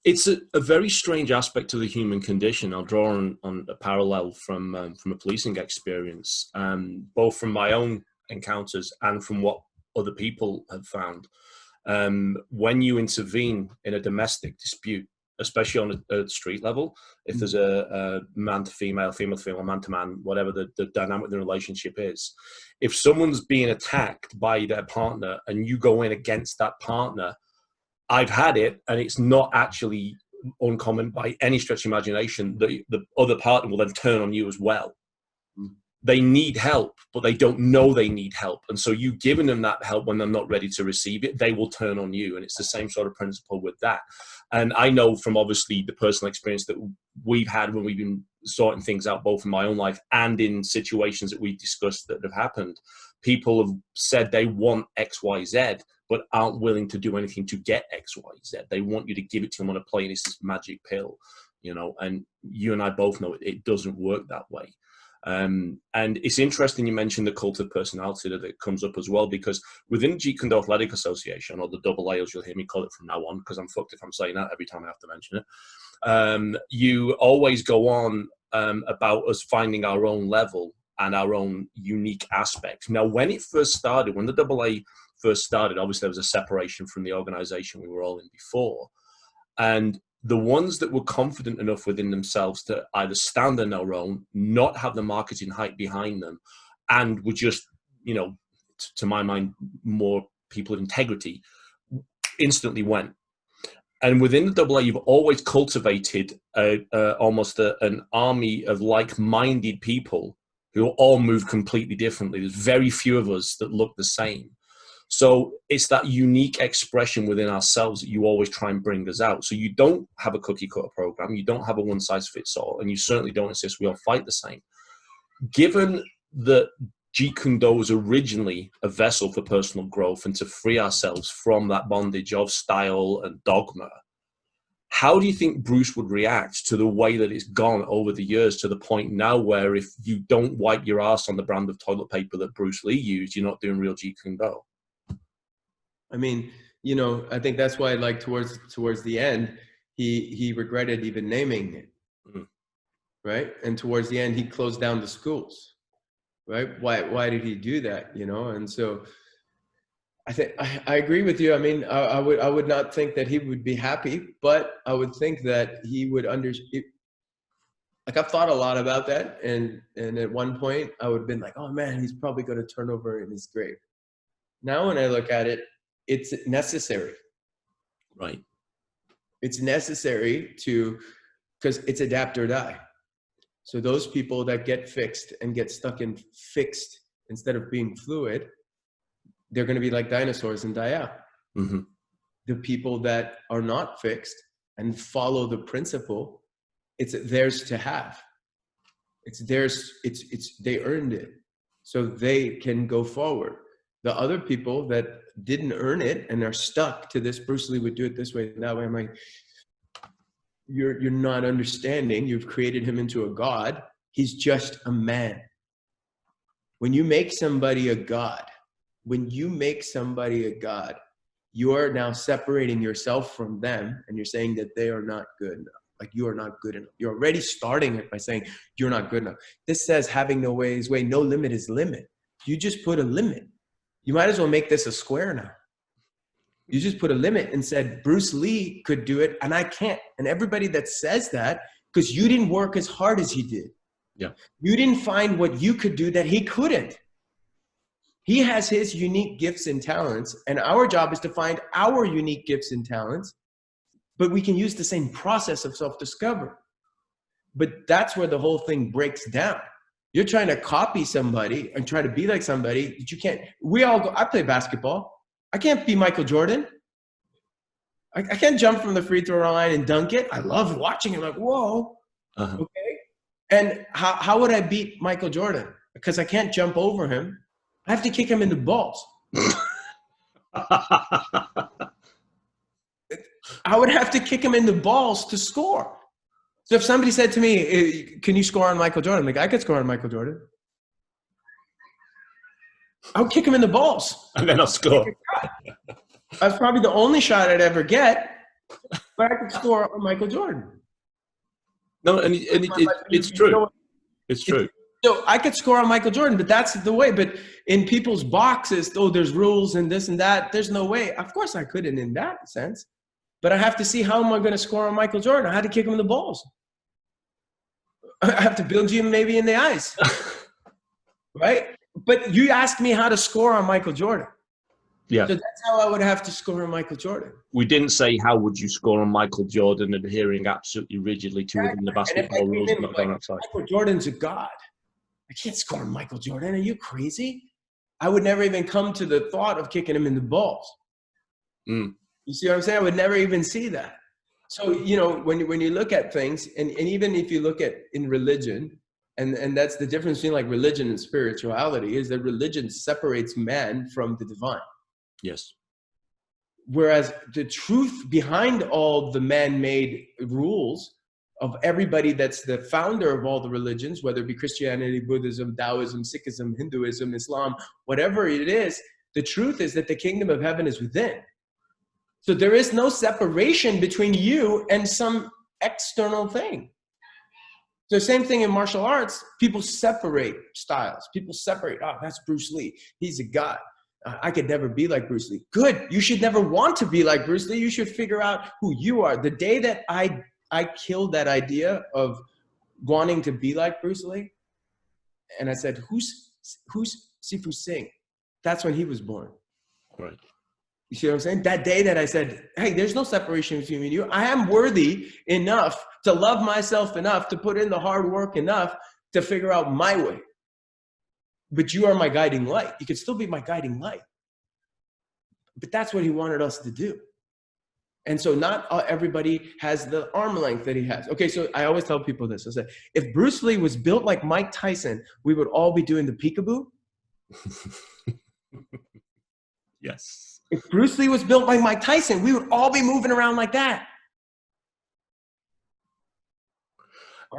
It's a very strange aspect of the human condition. I'll draw on a parallel from a policing experience, both from my own encounters and from what other people have found. When you intervene in a domestic dispute, especially on a street level. If there's a man to female, female to female, man to man, whatever the dynamic of the relationship is, if someone's being attacked by their partner and you go in against that partner, I've had it, and it's not actually uncommon by any stretch of imagination that the other partner will then turn on you as well. They need help, but they don't know they need help. And so you giving them that help when they're not ready to receive it, they will turn on you. And it's the same sort of principle with that. And I know from obviously the personal experience that we've had when we've been sorting things out, both in my own life and in situations that we've discussed that have happened, people have said they want X, Y, Z, but aren't willing to do anything to get X, Y, Z. They want you to give it to them on a plate, and it's this magic pill, you know, and you and I both know it doesn't work that way. And it's interesting you mentioned the cult of personality that comes up as well, because within Jeet Kune Do Athletic Association, or the AA as you'll hear me call it from now on, because I'm fucked if I'm saying that every time I have to mention it, you always go on about us finding our own level and our own unique aspects. Now, when it first started, when the AA first started, obviously there was a separation from the organization we were all in before, and the ones that were confident enough within themselves to either stand on their own, not have the marketing hype behind them, and were just, you know, to my mind, more people of integrity, instantly went. And within the AA, you've always cultivated almost an army of like-minded people who all move completely differently. There's very few of us that look the same. So it's that unique expression within ourselves that you always try and bring us out. So you don't have a cookie cutter program, you don't have a one size fits all, and you certainly don't insist we all fight the same. Given that Jeet Kune Do was originally a vessel for personal growth and to free ourselves from that bondage of style and dogma, how do you think Bruce would react to the way that it's gone over the years, to the point now where if you don't wipe your ass on the brand of toilet paper that Bruce Lee used, you're not doing real Jeet Kune Do? I mean, you know, I think that's why, like, towards the end, he regretted even naming it, right? And towards the end, he closed down the schools, right? Why did he do that? You know, and so I think I agree with you. I mean, I would not think that he would be happy, but I would think that he would understand. Like, I've thought a lot about that, and at one point, I would have been like, oh man, he's probably going to turn over in his grave. Now, when I look at it, it's necessary. Right. It's necessary because it's adapt or die. So those people that get fixed and get stuck in fixed instead of being fluid, they're going to be like dinosaurs and die out. Mm-hmm. The people that are not fixed and follow the principle, it's theirs to have. It's theirs. They earned it, so they can go forward. The other people that didn't earn it and are stuck to this, Bruce Lee would do it this way and that way. I'm like, you're not understanding. You've created him into a god. He's just a man. When you make somebody a god, you are now separating yourself from them, and you're saying that they are not good enough. Like, you are not good enough. You're already starting it by saying you're not good enough. This says having no way is way. No limit is limit. You just put a limit. You might as well make this a square now. You just put a limit and said, Bruce Lee could do it and I can't. And everybody that says that, because you didn't work as hard as he did. Yeah. You didn't find what you could do that he couldn't. He has his unique gifts and talents, and our job is to find our unique gifts and talents, but we can use the same process of self-discovery. But that's where the whole thing breaks down. You're trying to copy somebody and try to be like somebody that you can't. I play basketball. I can't be Michael Jordan. I can't jump from the free throw line and dunk it. I love watching it, like, whoa. Uh-huh. Okay. And how would I beat Michael Jordan? Because I can't jump over him. I have to kick him in the balls. I would have to kick him in the balls to score. So if somebody said to me, can you score on Michael Jordan? I'm like, I could score on Michael Jordan. I'll kick him in the balls. And then I'll score. That's probably the only shot I'd ever get, but I could score on Michael Jordan. No, and it's true. It's true. So I could score on Michael Jordan, but that's the way. But in people's boxes, there's rules and this and that. There's no way. Of course I couldn't in that sense. But I have to see, how am I going to score on Michael Jordan? I had to kick him in the balls. I have to build you maybe in the eyes. Right? But you asked me how to score on Michael Jordan. Yeah. So that's how I would have to score on Michael Jordan. We didn't say how would you score on Michael Jordan, adhering absolutely rigidly to within the basketball rules, not going outside. Michael Jordan's a god. I can't score on Michael Jordan. Are you crazy? I would never even come to the thought of kicking him in the balls. You see what I'm saying? I would never even see that. So, you know, when you look at things, and even if you look at in religion, and that's the difference between like religion and spirituality, is that religion separates man from the divine. Yes. Whereas the truth behind all the man-made rules of everybody that's the founder of all the religions, whether it be Christianity, Buddhism, Taoism, Sikhism, Hinduism, Islam, whatever it is, the truth is that the kingdom of heaven is within. So there is no separation between you and some external thing. So same thing in martial arts, people separate styles. People separate, oh, that's Bruce Lee. He's a god. I could never be like Bruce Lee. Good. You should never want to be like Bruce Lee. You should figure out who you are. The day that I killed that idea of wanting to be like Bruce Lee, and I said, who's Sifu Singh? That's when he was born. Right. You see what I'm saying? That day that I said, hey, there's no separation between me and you. I am worthy enough to love myself enough to put in the hard work enough to figure out my way. But you are my guiding light. You can still be my guiding light. But that's what he wanted us to do. And so not everybody has the arm length that he has. Okay, so I always tell people this. I say, if Bruce Lee was built like Mike Tyson, we would all be doing the peekaboo. Yes. If Bruce Lee was built like Mike Tyson, we would all be moving around like that.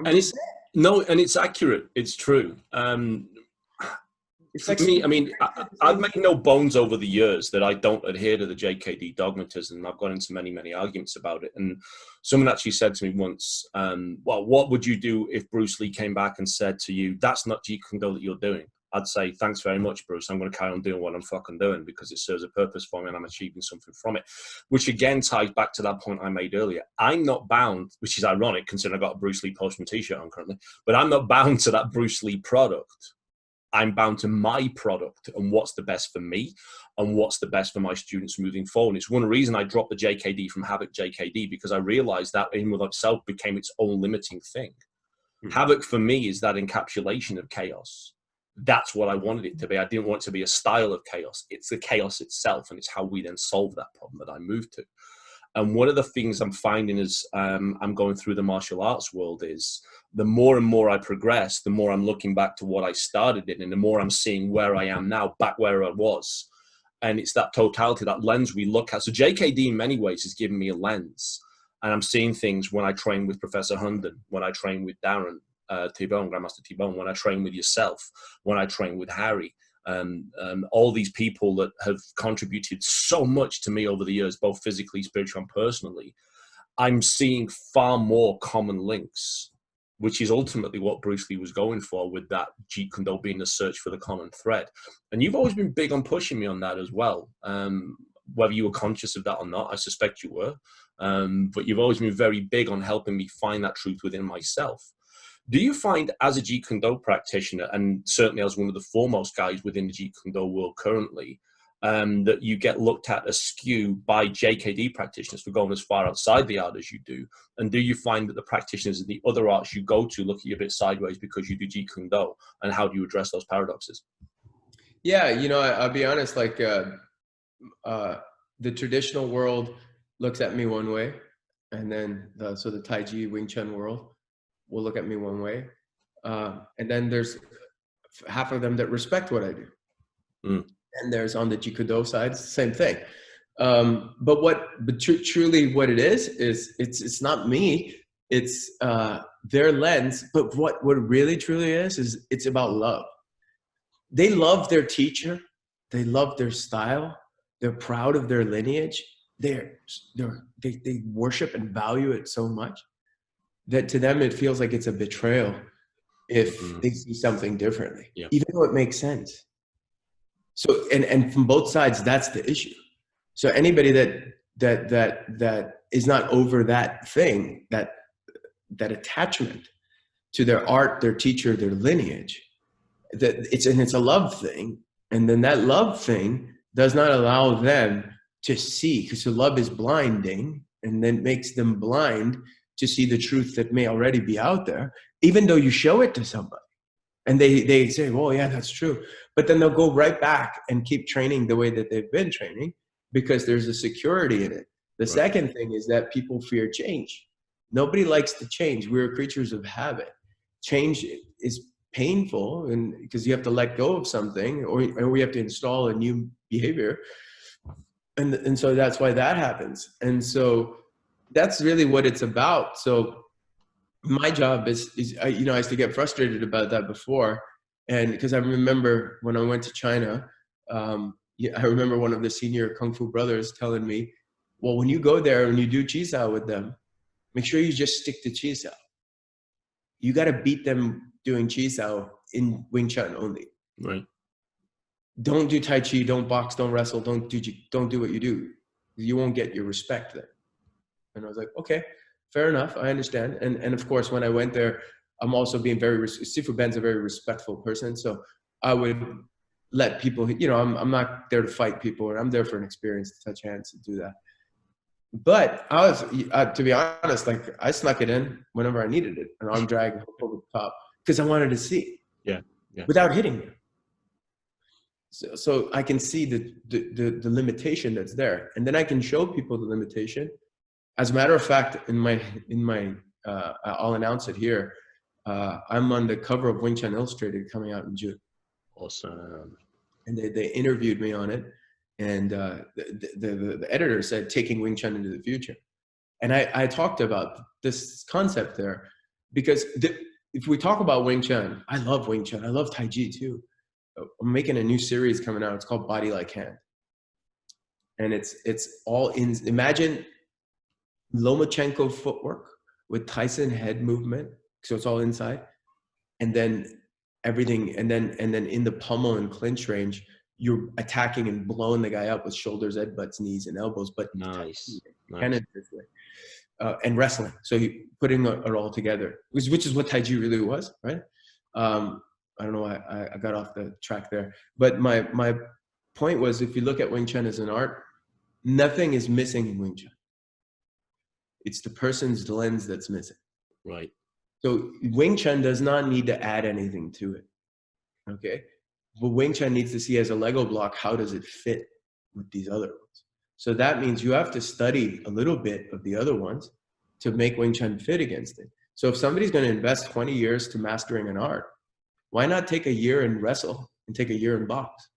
And it's accurate. It's true. For me, I mean, I've made no bones over the years that I don't adhere to the JKD dogmatism. I've gone into many, many arguments about it. And someone actually said to me once, well, what would you do if Bruce Lee came back and said to you, that's not Jeet Kune Do that you're doing? I'd say, thanks very much, Bruce. I'm going to carry on doing what I'm fucking doing because it serves a purpose for me and I'm achieving something from it. Which again ties back to that point I made earlier. I'm not bound, which is ironic considering I've got a Bruce Lee Postman t-shirt on currently, but I'm not bound to that Bruce Lee product. I'm bound to my product and what's the best for me and what's the best for my students moving forward. It's one reason I dropped the JKD from Havoc JKD, because I realized that in with itself became its own limiting thing. Havoc for me is that encapsulation of chaos. That's what I wanted it to be. I didn't want it to be a style of chaos. It's the chaos itself, and it's how we then solve that problem that I moved to. And one of the things I'm finding as I'm going through the martial arts world is the more and more I progress, the more I'm looking back to what I started in, and the more I'm seeing where I am now, back where I was. And it's that totality, that lens we look at. So JKD in many ways has given me a lens, and I'm seeing things when I train with Professor Hunden, when I train with Darren, T-Bone, Grandmaster T-Bone, when I train with yourself, when I train with Harry, all these people that have contributed so much to me over the years, both physically, spiritually, and personally, I'm seeing far more common links, which is ultimately what Bruce Lee was going for with that Jeet Kune Do being the search for the common thread. And you've always been big on pushing me on that as well. Whether you were conscious of that or not, I suspect you were. But you've always been very big on helping me find that truth within myself. Do you find as a Jeet Kune Do practitioner, and certainly as one of the foremost guys within the Jeet Kune Do world currently, that you get looked at askew by JKD practitioners for going as far outside the art as you do? And do you find that the practitioners in the other arts you go to look at you a bit sideways because you do Jeet Kune Do? And how do you address those paradoxes? Yeah, you know, I'll be honest, like the traditional world looks at me one way, and then the Tai Chi Wing Chun world will look at me one way. And then there's half of them that respect what I do. And there's on the Jeet Kune Do side, same thing. But truly what it is it's not me, it's their lens. But what it really truly is it's about love. They love their teacher. They love their style. They're proud of their lineage. They worship and value it so much that to them it feels like it's a betrayal if they see something differently, even though it makes sense. So and from both sides, that's the issue. So anybody that is not over that thing, that attachment to their art, their teacher, their lineage. That it's a love thing, and then that love thing does not allow them to see, because the love is blinding, and then makes them blind to see the truth that may already be out there, even though you show it to somebody. And they say, well, yeah, that's true. But then they'll go right back and keep training the way that they've been training, because there's a security in it. The second thing is that people fear change. Nobody likes to change. We're creatures of habit. Change is painful, and because you have to let go of something, or we have to install a new behavior. And so that's why that happens. And so that's really what it's about. So my job is I used to get frustrated about that before. And because I remember when I went to China, I remember one of the senior Kung Fu brothers telling me, well, when you go there and you do Chi Sao with them, make sure you just stick to Chi Sao. You got to beat them doing Chi Sao in Wing Chun only. Right. Don't do Tai Chi, don't box, don't wrestle, don't do what you do. You won't get your respect there. And I was like, okay, fair enough. I understand. And of course, when I went there, I'm also being Sifu Ben's a very respectful person. So I would let people, I'm not there to fight people, or I'm there for an experience, to touch hands, to do that. But I was, to be honest, like I snuck it in whenever I needed it, an arm drag over the top, because I wanted to see. Yeah. Without hitting them. So I can see the limitation that's there, and then I can show people the limitation. As a matter of fact, in my I'll announce it here. I'm on the cover of Wing Chun Illustrated, coming out in June. Awesome. And they interviewed me on it, and the editor said, taking Wing Chun into the future. And I talked about this concept there, because if we talk about Wing Chun, I love Wing Chun. I love Tai Chi too. I'm making a new series coming out. It's called Body Like Hand. And it's all in, imagine Lomachenko footwork with Tyson head movement. So it's all inside. And then everything, and then in the pummel and clinch range, you're attacking and blowing the guy up with shoulders, head butts, knees, and elbows. But nice. And wrestling. So you putting it all together, which is what Tai Chi really was, right? I don't know why I got off the track there. But my point was, if you look at Wing Chun as an art, nothing is missing in Wing Chun. It's the person's lens that's missing. Right. So Wing Chun does not need to add anything to it. Okay? But Wing Chun needs to see as a Lego block, how does it fit with these other ones? So that means you have to study a little bit of the other ones to make Wing Chun fit against it. So if somebody's going to invest 20 years to mastering an art, why not take a year and wrestle and take a year in box?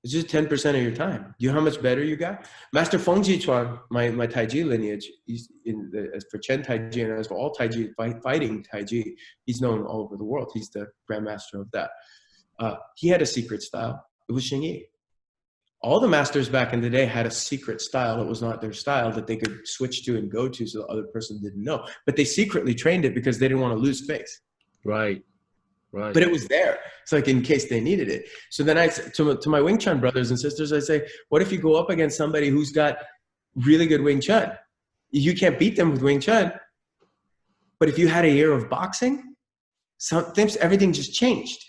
It's just 10% of your time. You know how much better you got? Master Feng Jichuan, my Tai Chi lineage, he's as for Chen Tai Chi and as for all Tai Chi, fighting Tai Chi, he's known all over the world. He's the grandmaster of that. He had a secret style. It was Xing Yi. All the masters back in the day had a secret style. It was not their style that they could switch to and go to, so the other person didn't know. But they secretly trained it because they didn't want to lose face. Right. Right. But it was there. It's like in case they needed it. So then to my Wing Chun brothers and sisters, I say, what if you go up against somebody who's got really good Wing Chun? You can't beat them with Wing Chun. But if you had a year of boxing, everything just changed.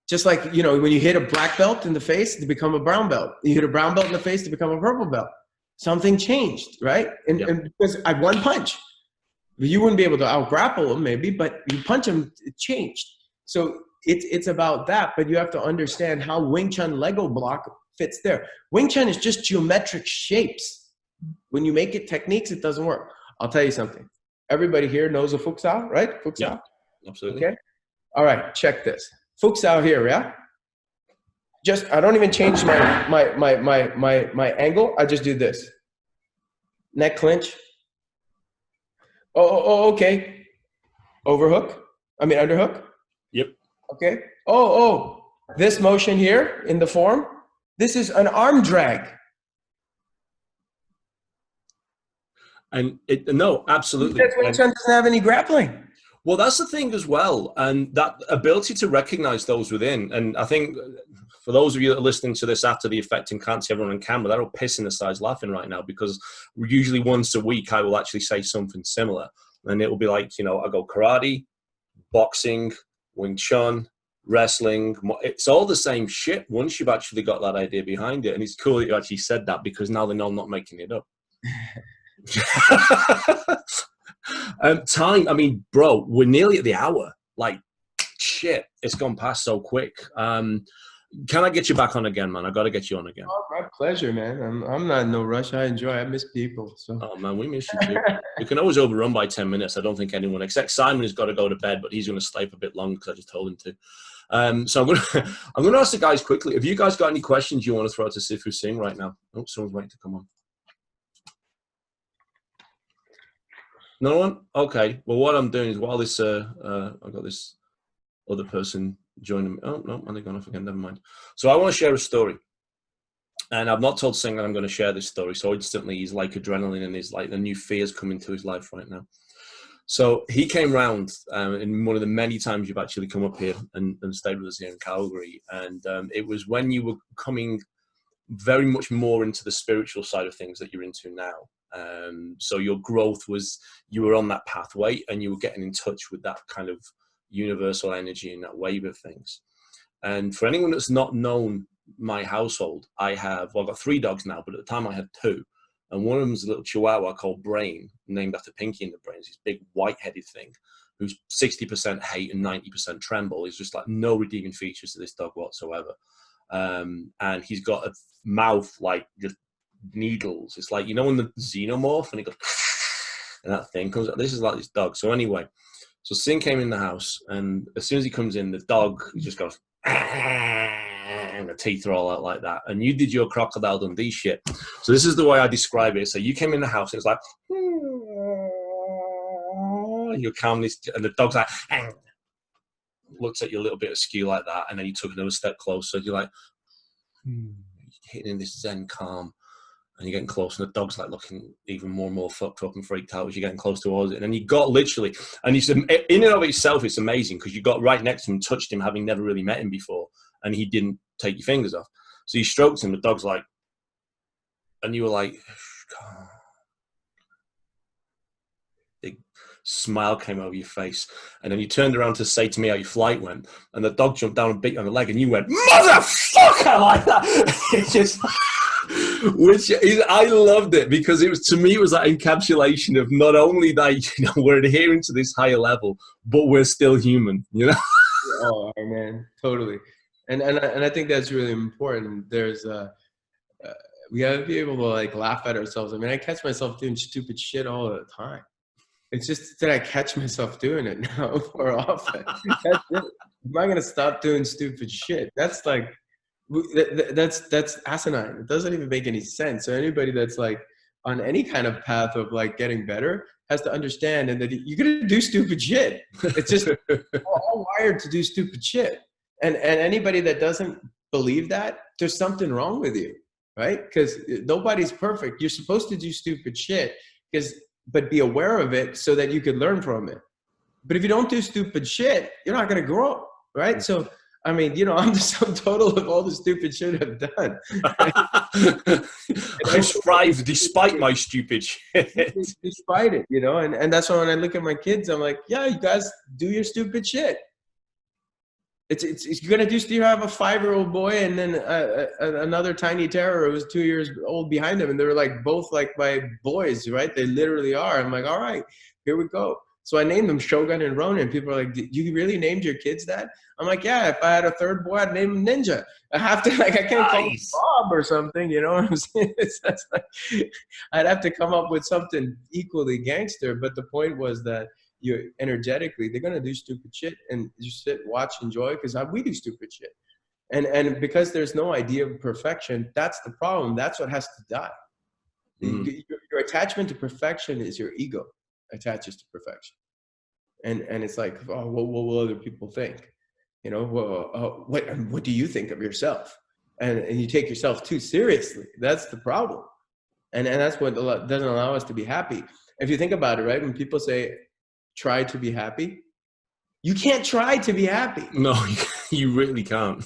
Just like, when you hit a black belt in the face to become a brown belt. You hit a brown belt in the face to become a purple belt. Something changed, right? And because I one punch. You wouldn't be able to out-grapple them maybe, but you punch them, it changed. So it's about that, but you have to understand how Wing Chun Lego block fits there. Wing Chun is just geometric shapes. When you make it techniques, it doesn't work. I'll tell you something. Everybody here knows a Fuk Sao, right? Fuk Sao? Yeah, absolutely. Okay. All right, check this. Fuk Sao here, yeah? I don't even change my angle. I just do this. Neck clinch. Oh, okay. Underhook. Yep. Okay. This motion here in the form, this is an arm drag. And no, absolutely. Because Wing Chun doesn't have any grappling. Well, that's the thing as well. And that ability to recognize those within. And I think for those of you that are listening to this after the effect and can't see everyone on camera, they're all pissing their sides laughing right now, because usually once a week I will actually say something similar. And it will be like, you know, I go karate, boxing, Wing Chun, wrestling. It's all the same shit once you've actually got that idea behind it. And it's cool that you actually said that, because now they know I'm not making it up. Time, I mean, bro, we're nearly at the hour. Like, shit, it's gone past so quick. Can I get you back on again, man? I got to get you on again. Oh, my pleasure, man. I'm not in no rush. I enjoy it. I miss people. So. Oh, man, we miss you too. We can always overrun by 10 minutes. I don't think anyone, except Simon, has got to go to bed, but he's going to sleep a bit long because I just told him to. So I'm going to ask the guys quickly. Have you guys got any questions you want to throw to Sifu Singh right now? Oh, someone's waiting to come on. No one? Okay. Well, what I'm doing is while this, I've got this other person joining me. Oh, no, they've gone off again. Never mind. So I want to share a story. And I've not told Singh that I'm going to share this story. So instantly he's like adrenaline and he's like the new fears coming to his life right now. So he came round in one of the many times you've actually come up here and stayed with us here in Calgary. And it was when you were coming very much more into the spiritual side of things that you're into now. So your growth was, you were on that pathway and you were getting in touch with that kind of universal energy and that wave of things. And for anyone that's not known my household, I've got 3 dogs now, but at the time I had 2. And one of them is a little Chihuahua called Brain, named after Pinky in the Brain. He's this big white-headed thing who's 60% hate and 90% tremble. He's just like no redeeming features to this dog whatsoever. And he's got a mouth like just needles. It's like, you know, when the xenomorph and he goes and that thing comes out. This is like this dog. So anyway, so Singh came in the house, and as soon as he comes in, the dog just goes and the teeth are all out like that. And you did your Crocodile Dundee shit. So this is the way I describe it. So you came in the house, and it's like you're calmly, and the dog's like looks at you a little bit askew like that, and then you took another step closer. You're like hitting in this zen calm, and you're getting close, and the dog's like looking even more and more fucked up and freaked out as you're getting close towards it. And then you got literally, and you said, in and of itself, it's amazing because you got right next to him, touched him, having never really met him before, and he didn't take your fingers off. So you stroked him, the dog's like, and you were like, God. Big smile came over your face, and then you turned around to say to me how your flight went, and the dog jumped down and bit you on the leg, and you went, motherfucker, like that. It's just, which is, I loved it, because it was, to me, it was that encapsulation of not only that, you know, we're adhering to this higher level, but we're still human, you know. Oh man, totally. And I think that's really important. There's we have to be able to like laugh at ourselves. I mean, I catch myself doing stupid shit all the time. It's just that I catch myself doing it now more often. That's it. Am I gonna stop doing stupid shit? That's like, that's asinine. It doesn't even make any sense. So anybody that's like on any kind of path of like getting better has to understand, and that you're gonna do stupid shit. It's just we're all wired to do stupid shit. And anybody that doesn't believe that, there's something wrong with you, right? Because nobody's perfect. You're supposed to do stupid shit, but be aware of it so that you could learn from it. But if you don't do stupid shit, you're not going to grow, right? So, I mean, you know, I'm the sum total of all the stupid shit I've done. I strive despite my stupid shit. Despite it, you know, and that's why when I look at my kids, I'm like, yeah, you guys do your stupid shit. You're gonna do. You have a 5-year-old boy and then another tiny terror who's 2 years old behind him, and they're like both like my boys, right? They literally are. I'm like, all right, here we go. So I named them Shogun and Ronin. People are like, you really named your kids that? I'm like, yeah. If I had a 3rd boy, I'd name him Ninja. I have to, like, I can't call him Bob or something. You know what I'm saying? That's like, I'd have to come up with something equally gangster. But the point was that you're energetically, they're gonna do stupid shit, and you sit, watch, enjoy, because we do stupid shit, and because there's no idea of perfection, that's the problem. That's what has to die. Your attachment to perfection is your ego attaches to perfection, and it's like, oh, what will other people think? You know, well, what do you think of yourself? And you take yourself too seriously. That's the problem, and that's what doesn't allow us to be happy. If you think about it, right, when people say, try to be happy, you can't try to be happy. No, you really can't.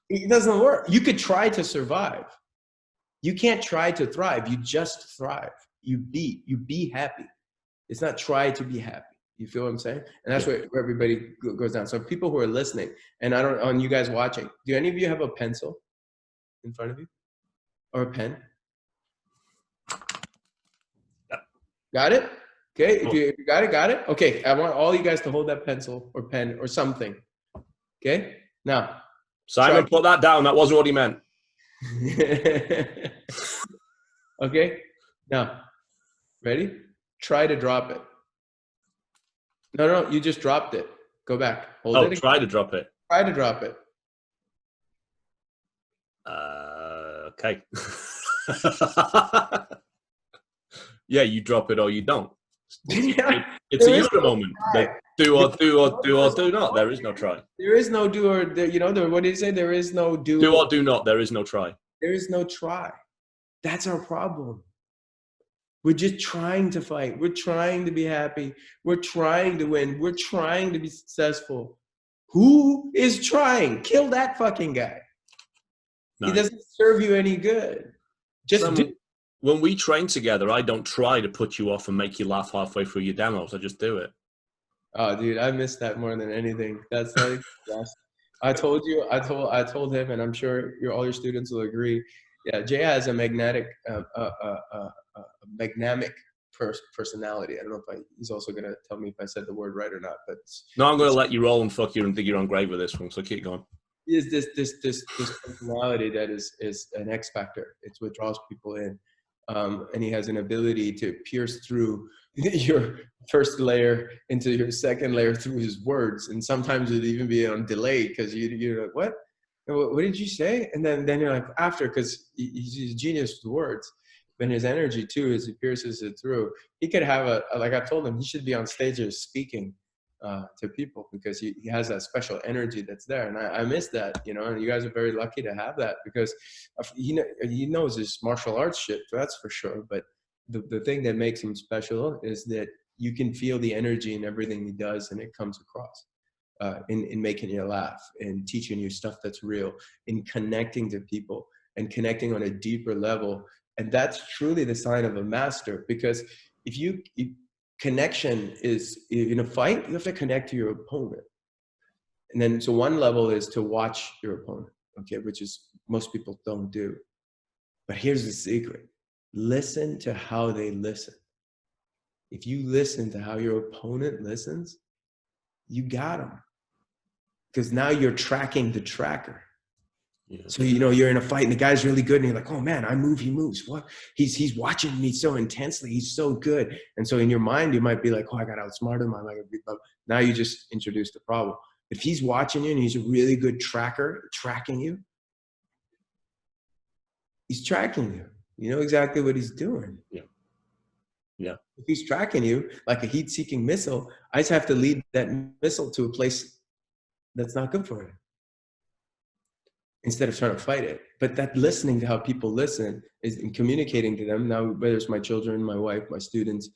It doesn't work. You could try to survive. You can't try to thrive. You just thrive. You be happy. It's not try to be happy. You feel what I'm saying? And that's where everybody goes down. So people who are listening, and I don't, on you guys watching, do any of you have a pencil in front of you or a pen? Got it? Okay. If you got it. Okay. I want all you guys to hold that pencil or pen or something. Okay. Now, Simon, put that down. That wasn't what he meant. Okay. Now, ready? Try to drop it. No, you just dropped it. Go back. Hold it again. Try to drop it. Try to drop it. Okay. Yeah, you drop it or you don't. It's a you at the moment. Do or do not. There is no try. There is no do or, what do you say? There is no do. Do or do not. There is no try. There is no try. That's our problem. We're just trying to fight. We're trying to be happy. We're trying to win. We're trying to be successful. Who is trying? Kill that fucking guy. Nice. He doesn't serve you any good. When we train together, I don't try to put you off and make you laugh halfway through your demos. I just do it. Oh, dude, I miss that more than anything. That's like, I told him, and I'm sure all your students will agree. Yeah, Jay has a magnanic personality. I don't know if he's also gonna tell me if I said the word right or not. But no, I'm gonna let you roll and fuck you and dig your own grave with this one. So keep going. Is this personality that is an X factor? It's what draws people in, and he has an ability to pierce through your first layer into your second layer through his words, and sometimes it'd even be on delay because you're like, what? What did you say? And then you're like, after, because he's a genius with words. But his energy too, as he pierces it through, he could have like I told him, he should be on stages speaking to people because he has that special energy that's there. And I miss that, and you guys are very lucky to have that because he knows his martial arts shit, that's for sure. But the thing that makes him special is that you can feel the energy in everything he does, and it comes across. In making you laugh, in teaching you stuff that's real, in connecting to people and connecting on a deeper level. And that's truly the sign of a master, because if connection is in a fight, you have to connect to your opponent. And then, so one level is to watch your opponent, okay, which is most people don't do. But here's the secret. Listen to how they listen. If you listen to how your opponent listens, you got them. Because now you're tracking the tracker. Yeah. So, you're in a fight and the guy's really good and you're like, oh man, I move, he moves. What? He's watching me so intensely. He's so good. And so in your mind, you might be like, oh, I got outsmarted him. Now you just introduced the problem. If he's watching you and he's a really good tracker, tracking you, he's tracking you. You know exactly what he's doing. Yeah. Yeah. If he's tracking you like a heat-seeking missile, I just have to lead that missile to a place that's not good for him, instead of trying to fight it. But that listening to how people listen is in communicating to them. Now, whether it's my children, my wife, my students,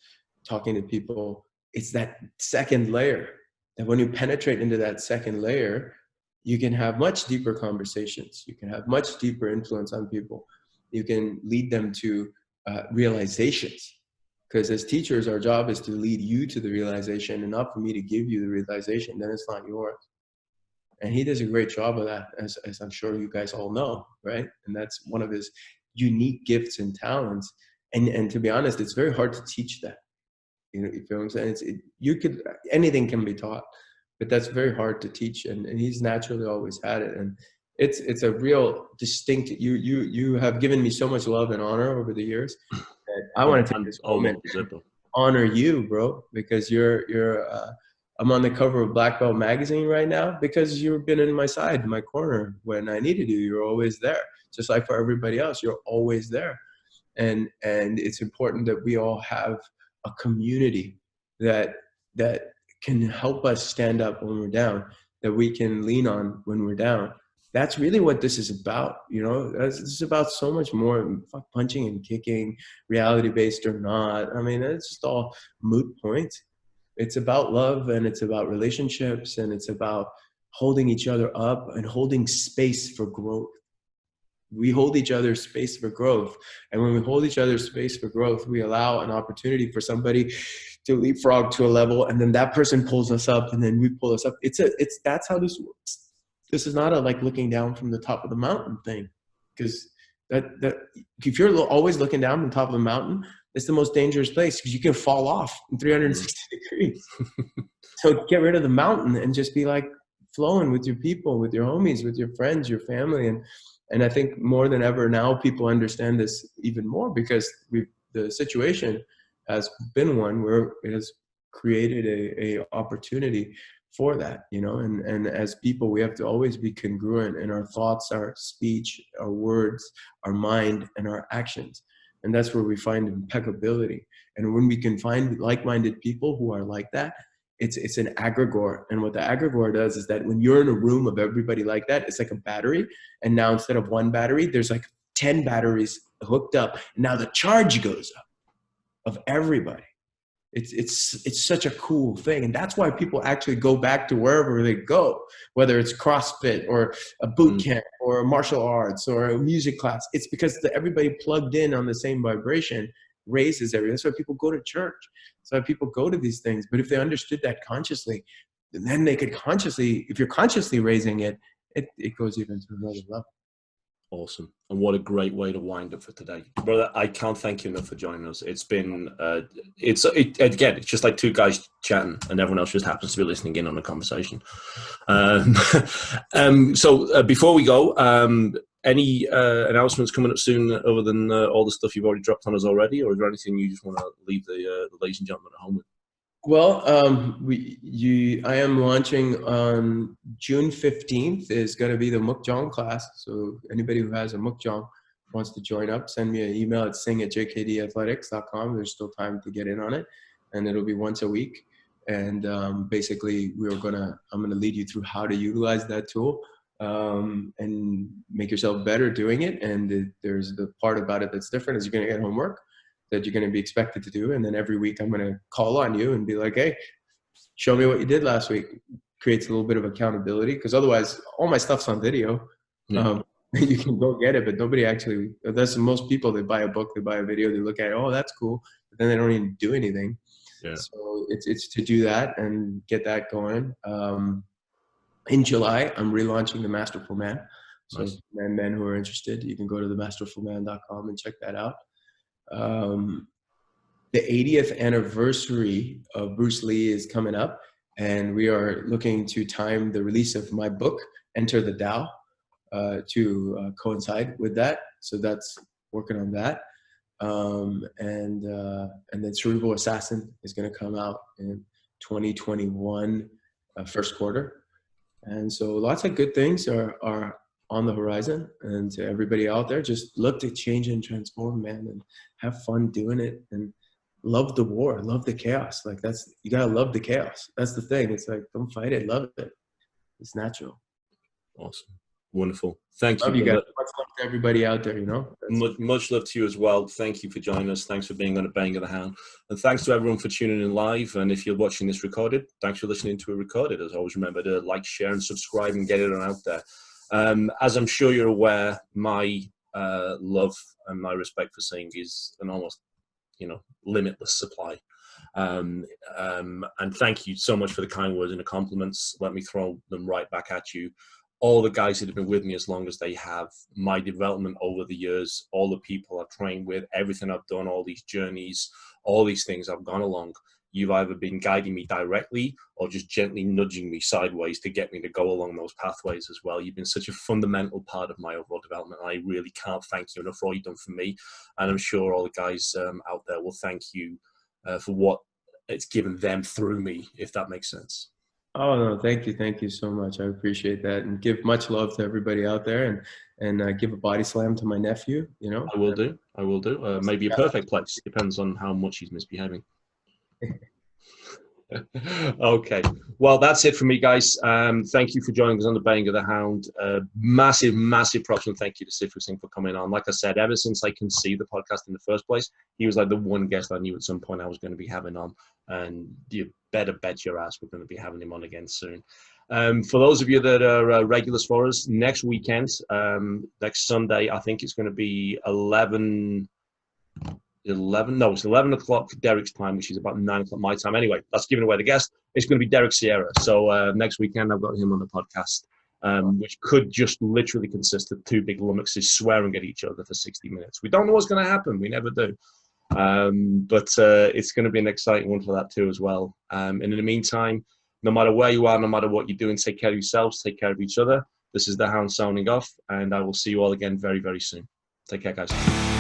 talking to people, it's that second layer, that when you penetrate into that second layer, you can have much deeper conversations. You can have much deeper influence on people. You can lead them to realizations. Because as teachers, our job is to lead you to the realization, and not for me to give you the realization, then it's not yours. And he does a great job of that, as I'm sure you guys all know, right? And that's one of his unique gifts and talents. And to be honest, it's very hard to teach that. You feel what I'm saying? Anything can be taught, but that's very hard to teach. And he's naturally always had it. And it's a real distinct, you have given me so much love and honor over the years that I want to take this moment to honor you, bro, because I'm on the cover of Black Belt magazine right now because you've been in my side, my corner. When I needed you, you're always there. Just like for everybody else, you're always there. And it's important that we all have a community that can help us stand up when we're down, that we can lean on when we're down. That's really what this is about. This is about so much more. Fuck punching and kicking, reality-based or not. I mean, it's just all moot points. It's about love, and it's about relationships, and it's about holding each other up and holding space for growth. We hold each other's space for growth. And when we hold each other's space for growth, we allow an opportunity for somebody to leapfrog to a level, and then that person pulls us up, and then we pull us up. That's how this works. This is not a like looking down from the top of the mountain thing, because that if you're always looking down from the top of the mountain, it's the most dangerous place, because you can fall off in 360 degrees. So get rid of the mountain and just be like flowing with your people, with your homies, with your friends, your family. And I think more than ever now, people understand this even more, because the situation has been one where it has created a opportunity for that, you know, and as people, we have to always be congruent in our thoughts, our speech, our words, our mind, and our actions. And that's where we find impeccability. And when we can find like-minded people who are like that, it's an aggregor. And what the aggregor does is that when you're in a room of everybody like that, it's like a battery. And now instead of one battery, there's like 10 batteries hooked up. And now the charge goes up of everybody. It's such a cool thing. And that's why people actually go back to wherever they go, whether it's CrossFit or a boot camp or a martial arts or a music class. It's because everybody plugged in on the same vibration raises everything. That's why people go to church. That's why people go to these things. But if they understood that consciously, then they could consciously, if you're consciously raising it, it goes even to another level. Awesome. And what a great way to wind up for today. Brother, I can't thank you enough for joining us. It's been, again, it's just like two guys chatting and everyone else just happens to be listening in on the conversation. So before we go, any announcements coming up soon other than all the stuff you've already dropped on us already, or is there anything you just want to leave the ladies and gentlemen at home with? Well, I am launching on June 15th is going to be the Mukjong class. So anybody who has a Mukjong wants to join up, send me an email at sing@jkdathletics.com. There's still time to get in on it. And it'll be once a week. And basically I'm going to lead you through how to utilize that tool and make yourself better doing it. And there's the part about it that's different is you're going to get homework that you're going to be expected to do. And then every week I'm going to call on you and be like, hey, show me what you did last week. Creates a little bit of accountability, because otherwise all my stuff's on video. Yeah. You can go get it, but nobody actually, that's most people, they buy a book, they buy a video, they look at it, oh, that's cool. But then they don't even do anything. Yeah. So it's to do that and get that going. In July, I'm relaunching the Masterful Man. So nice. Men who are interested, you can go to themasterfulman.com and check that out. The 80th anniversary of Bruce Lee is coming up, and we are looking to time the release of my book, Enter the Tao, to coincide with that. So that's working on that. And then Cerebral Assassin is going to come out in 2021, first quarter. And so lots of good things are on the horizon. And to everybody out there, just look to change and transform, man, and have fun doing it, and love the war, love the chaos. Like you gotta love the chaos. That's the thing. It's like, don't fight it, love it. It's natural. Awesome. Wonderful. Thank you. Love you guys. Much love to everybody out there, you know. Much love to you as well. Thank you for joining us. Thanks for being on a Bang of the Hound. And thanks to everyone for tuning in live. And if you're watching this recorded, thanks for listening to it recorded. As always, remember to like, share, and subscribe and get it on out there. As I'm sure you're aware, my love and my respect for Singh is an almost, limitless supply. And thank you so much for the kind words and the compliments. Let me throw them right back at you. All the guys that have been with me as long as they have, my development over the years, all the people I've trained with, everything I've done, all these journeys, all these things I've gone along, you've either been guiding me directly or just gently nudging me sideways to get me to go along those pathways as well. You've been such a fundamental part of my overall development. I really can't thank you enough for all you've done for me. And I'm sure all the guys out there will thank you for what it's given them through me, if that makes sense. Oh, no, thank you. Thank you so much. I appreciate that. And give much love to everybody out there, and give a body slam to my nephew, I will do. I will do. Maybe a perfect place. Depends on how much he's misbehaving. Okay. Well, that's it for me, guys. Thank you for joining us on the Baying of the Hound. Massive, massive props and thank you to Sifu Singh for coming on. Like I said, ever since I conceived the podcast in the first place, he was like the one guest I knew at some point I was going to be having on. And you better bet your ass we're going to be having him on again soon. For those of you that are regulars for us, next weekend, next Sunday, I think it's going to be 11 o'clock Derek's time, which is about 9 o'clock my time. Anyway, that's giving away the guest. It's going to be Derek Sierra. So next weekend I've got him on the podcast, which could just literally consist of two big lummoxes swearing at each other for 60 minutes. We don't know what's going to happen. We never do. But it's going to be an exciting one for that too as well. And in the meantime, no matter where you are, no matter what you're doing, take care of yourselves, take care of each other. This is the Hound signing off, and I will see you all again very, very soon. Take care, guys.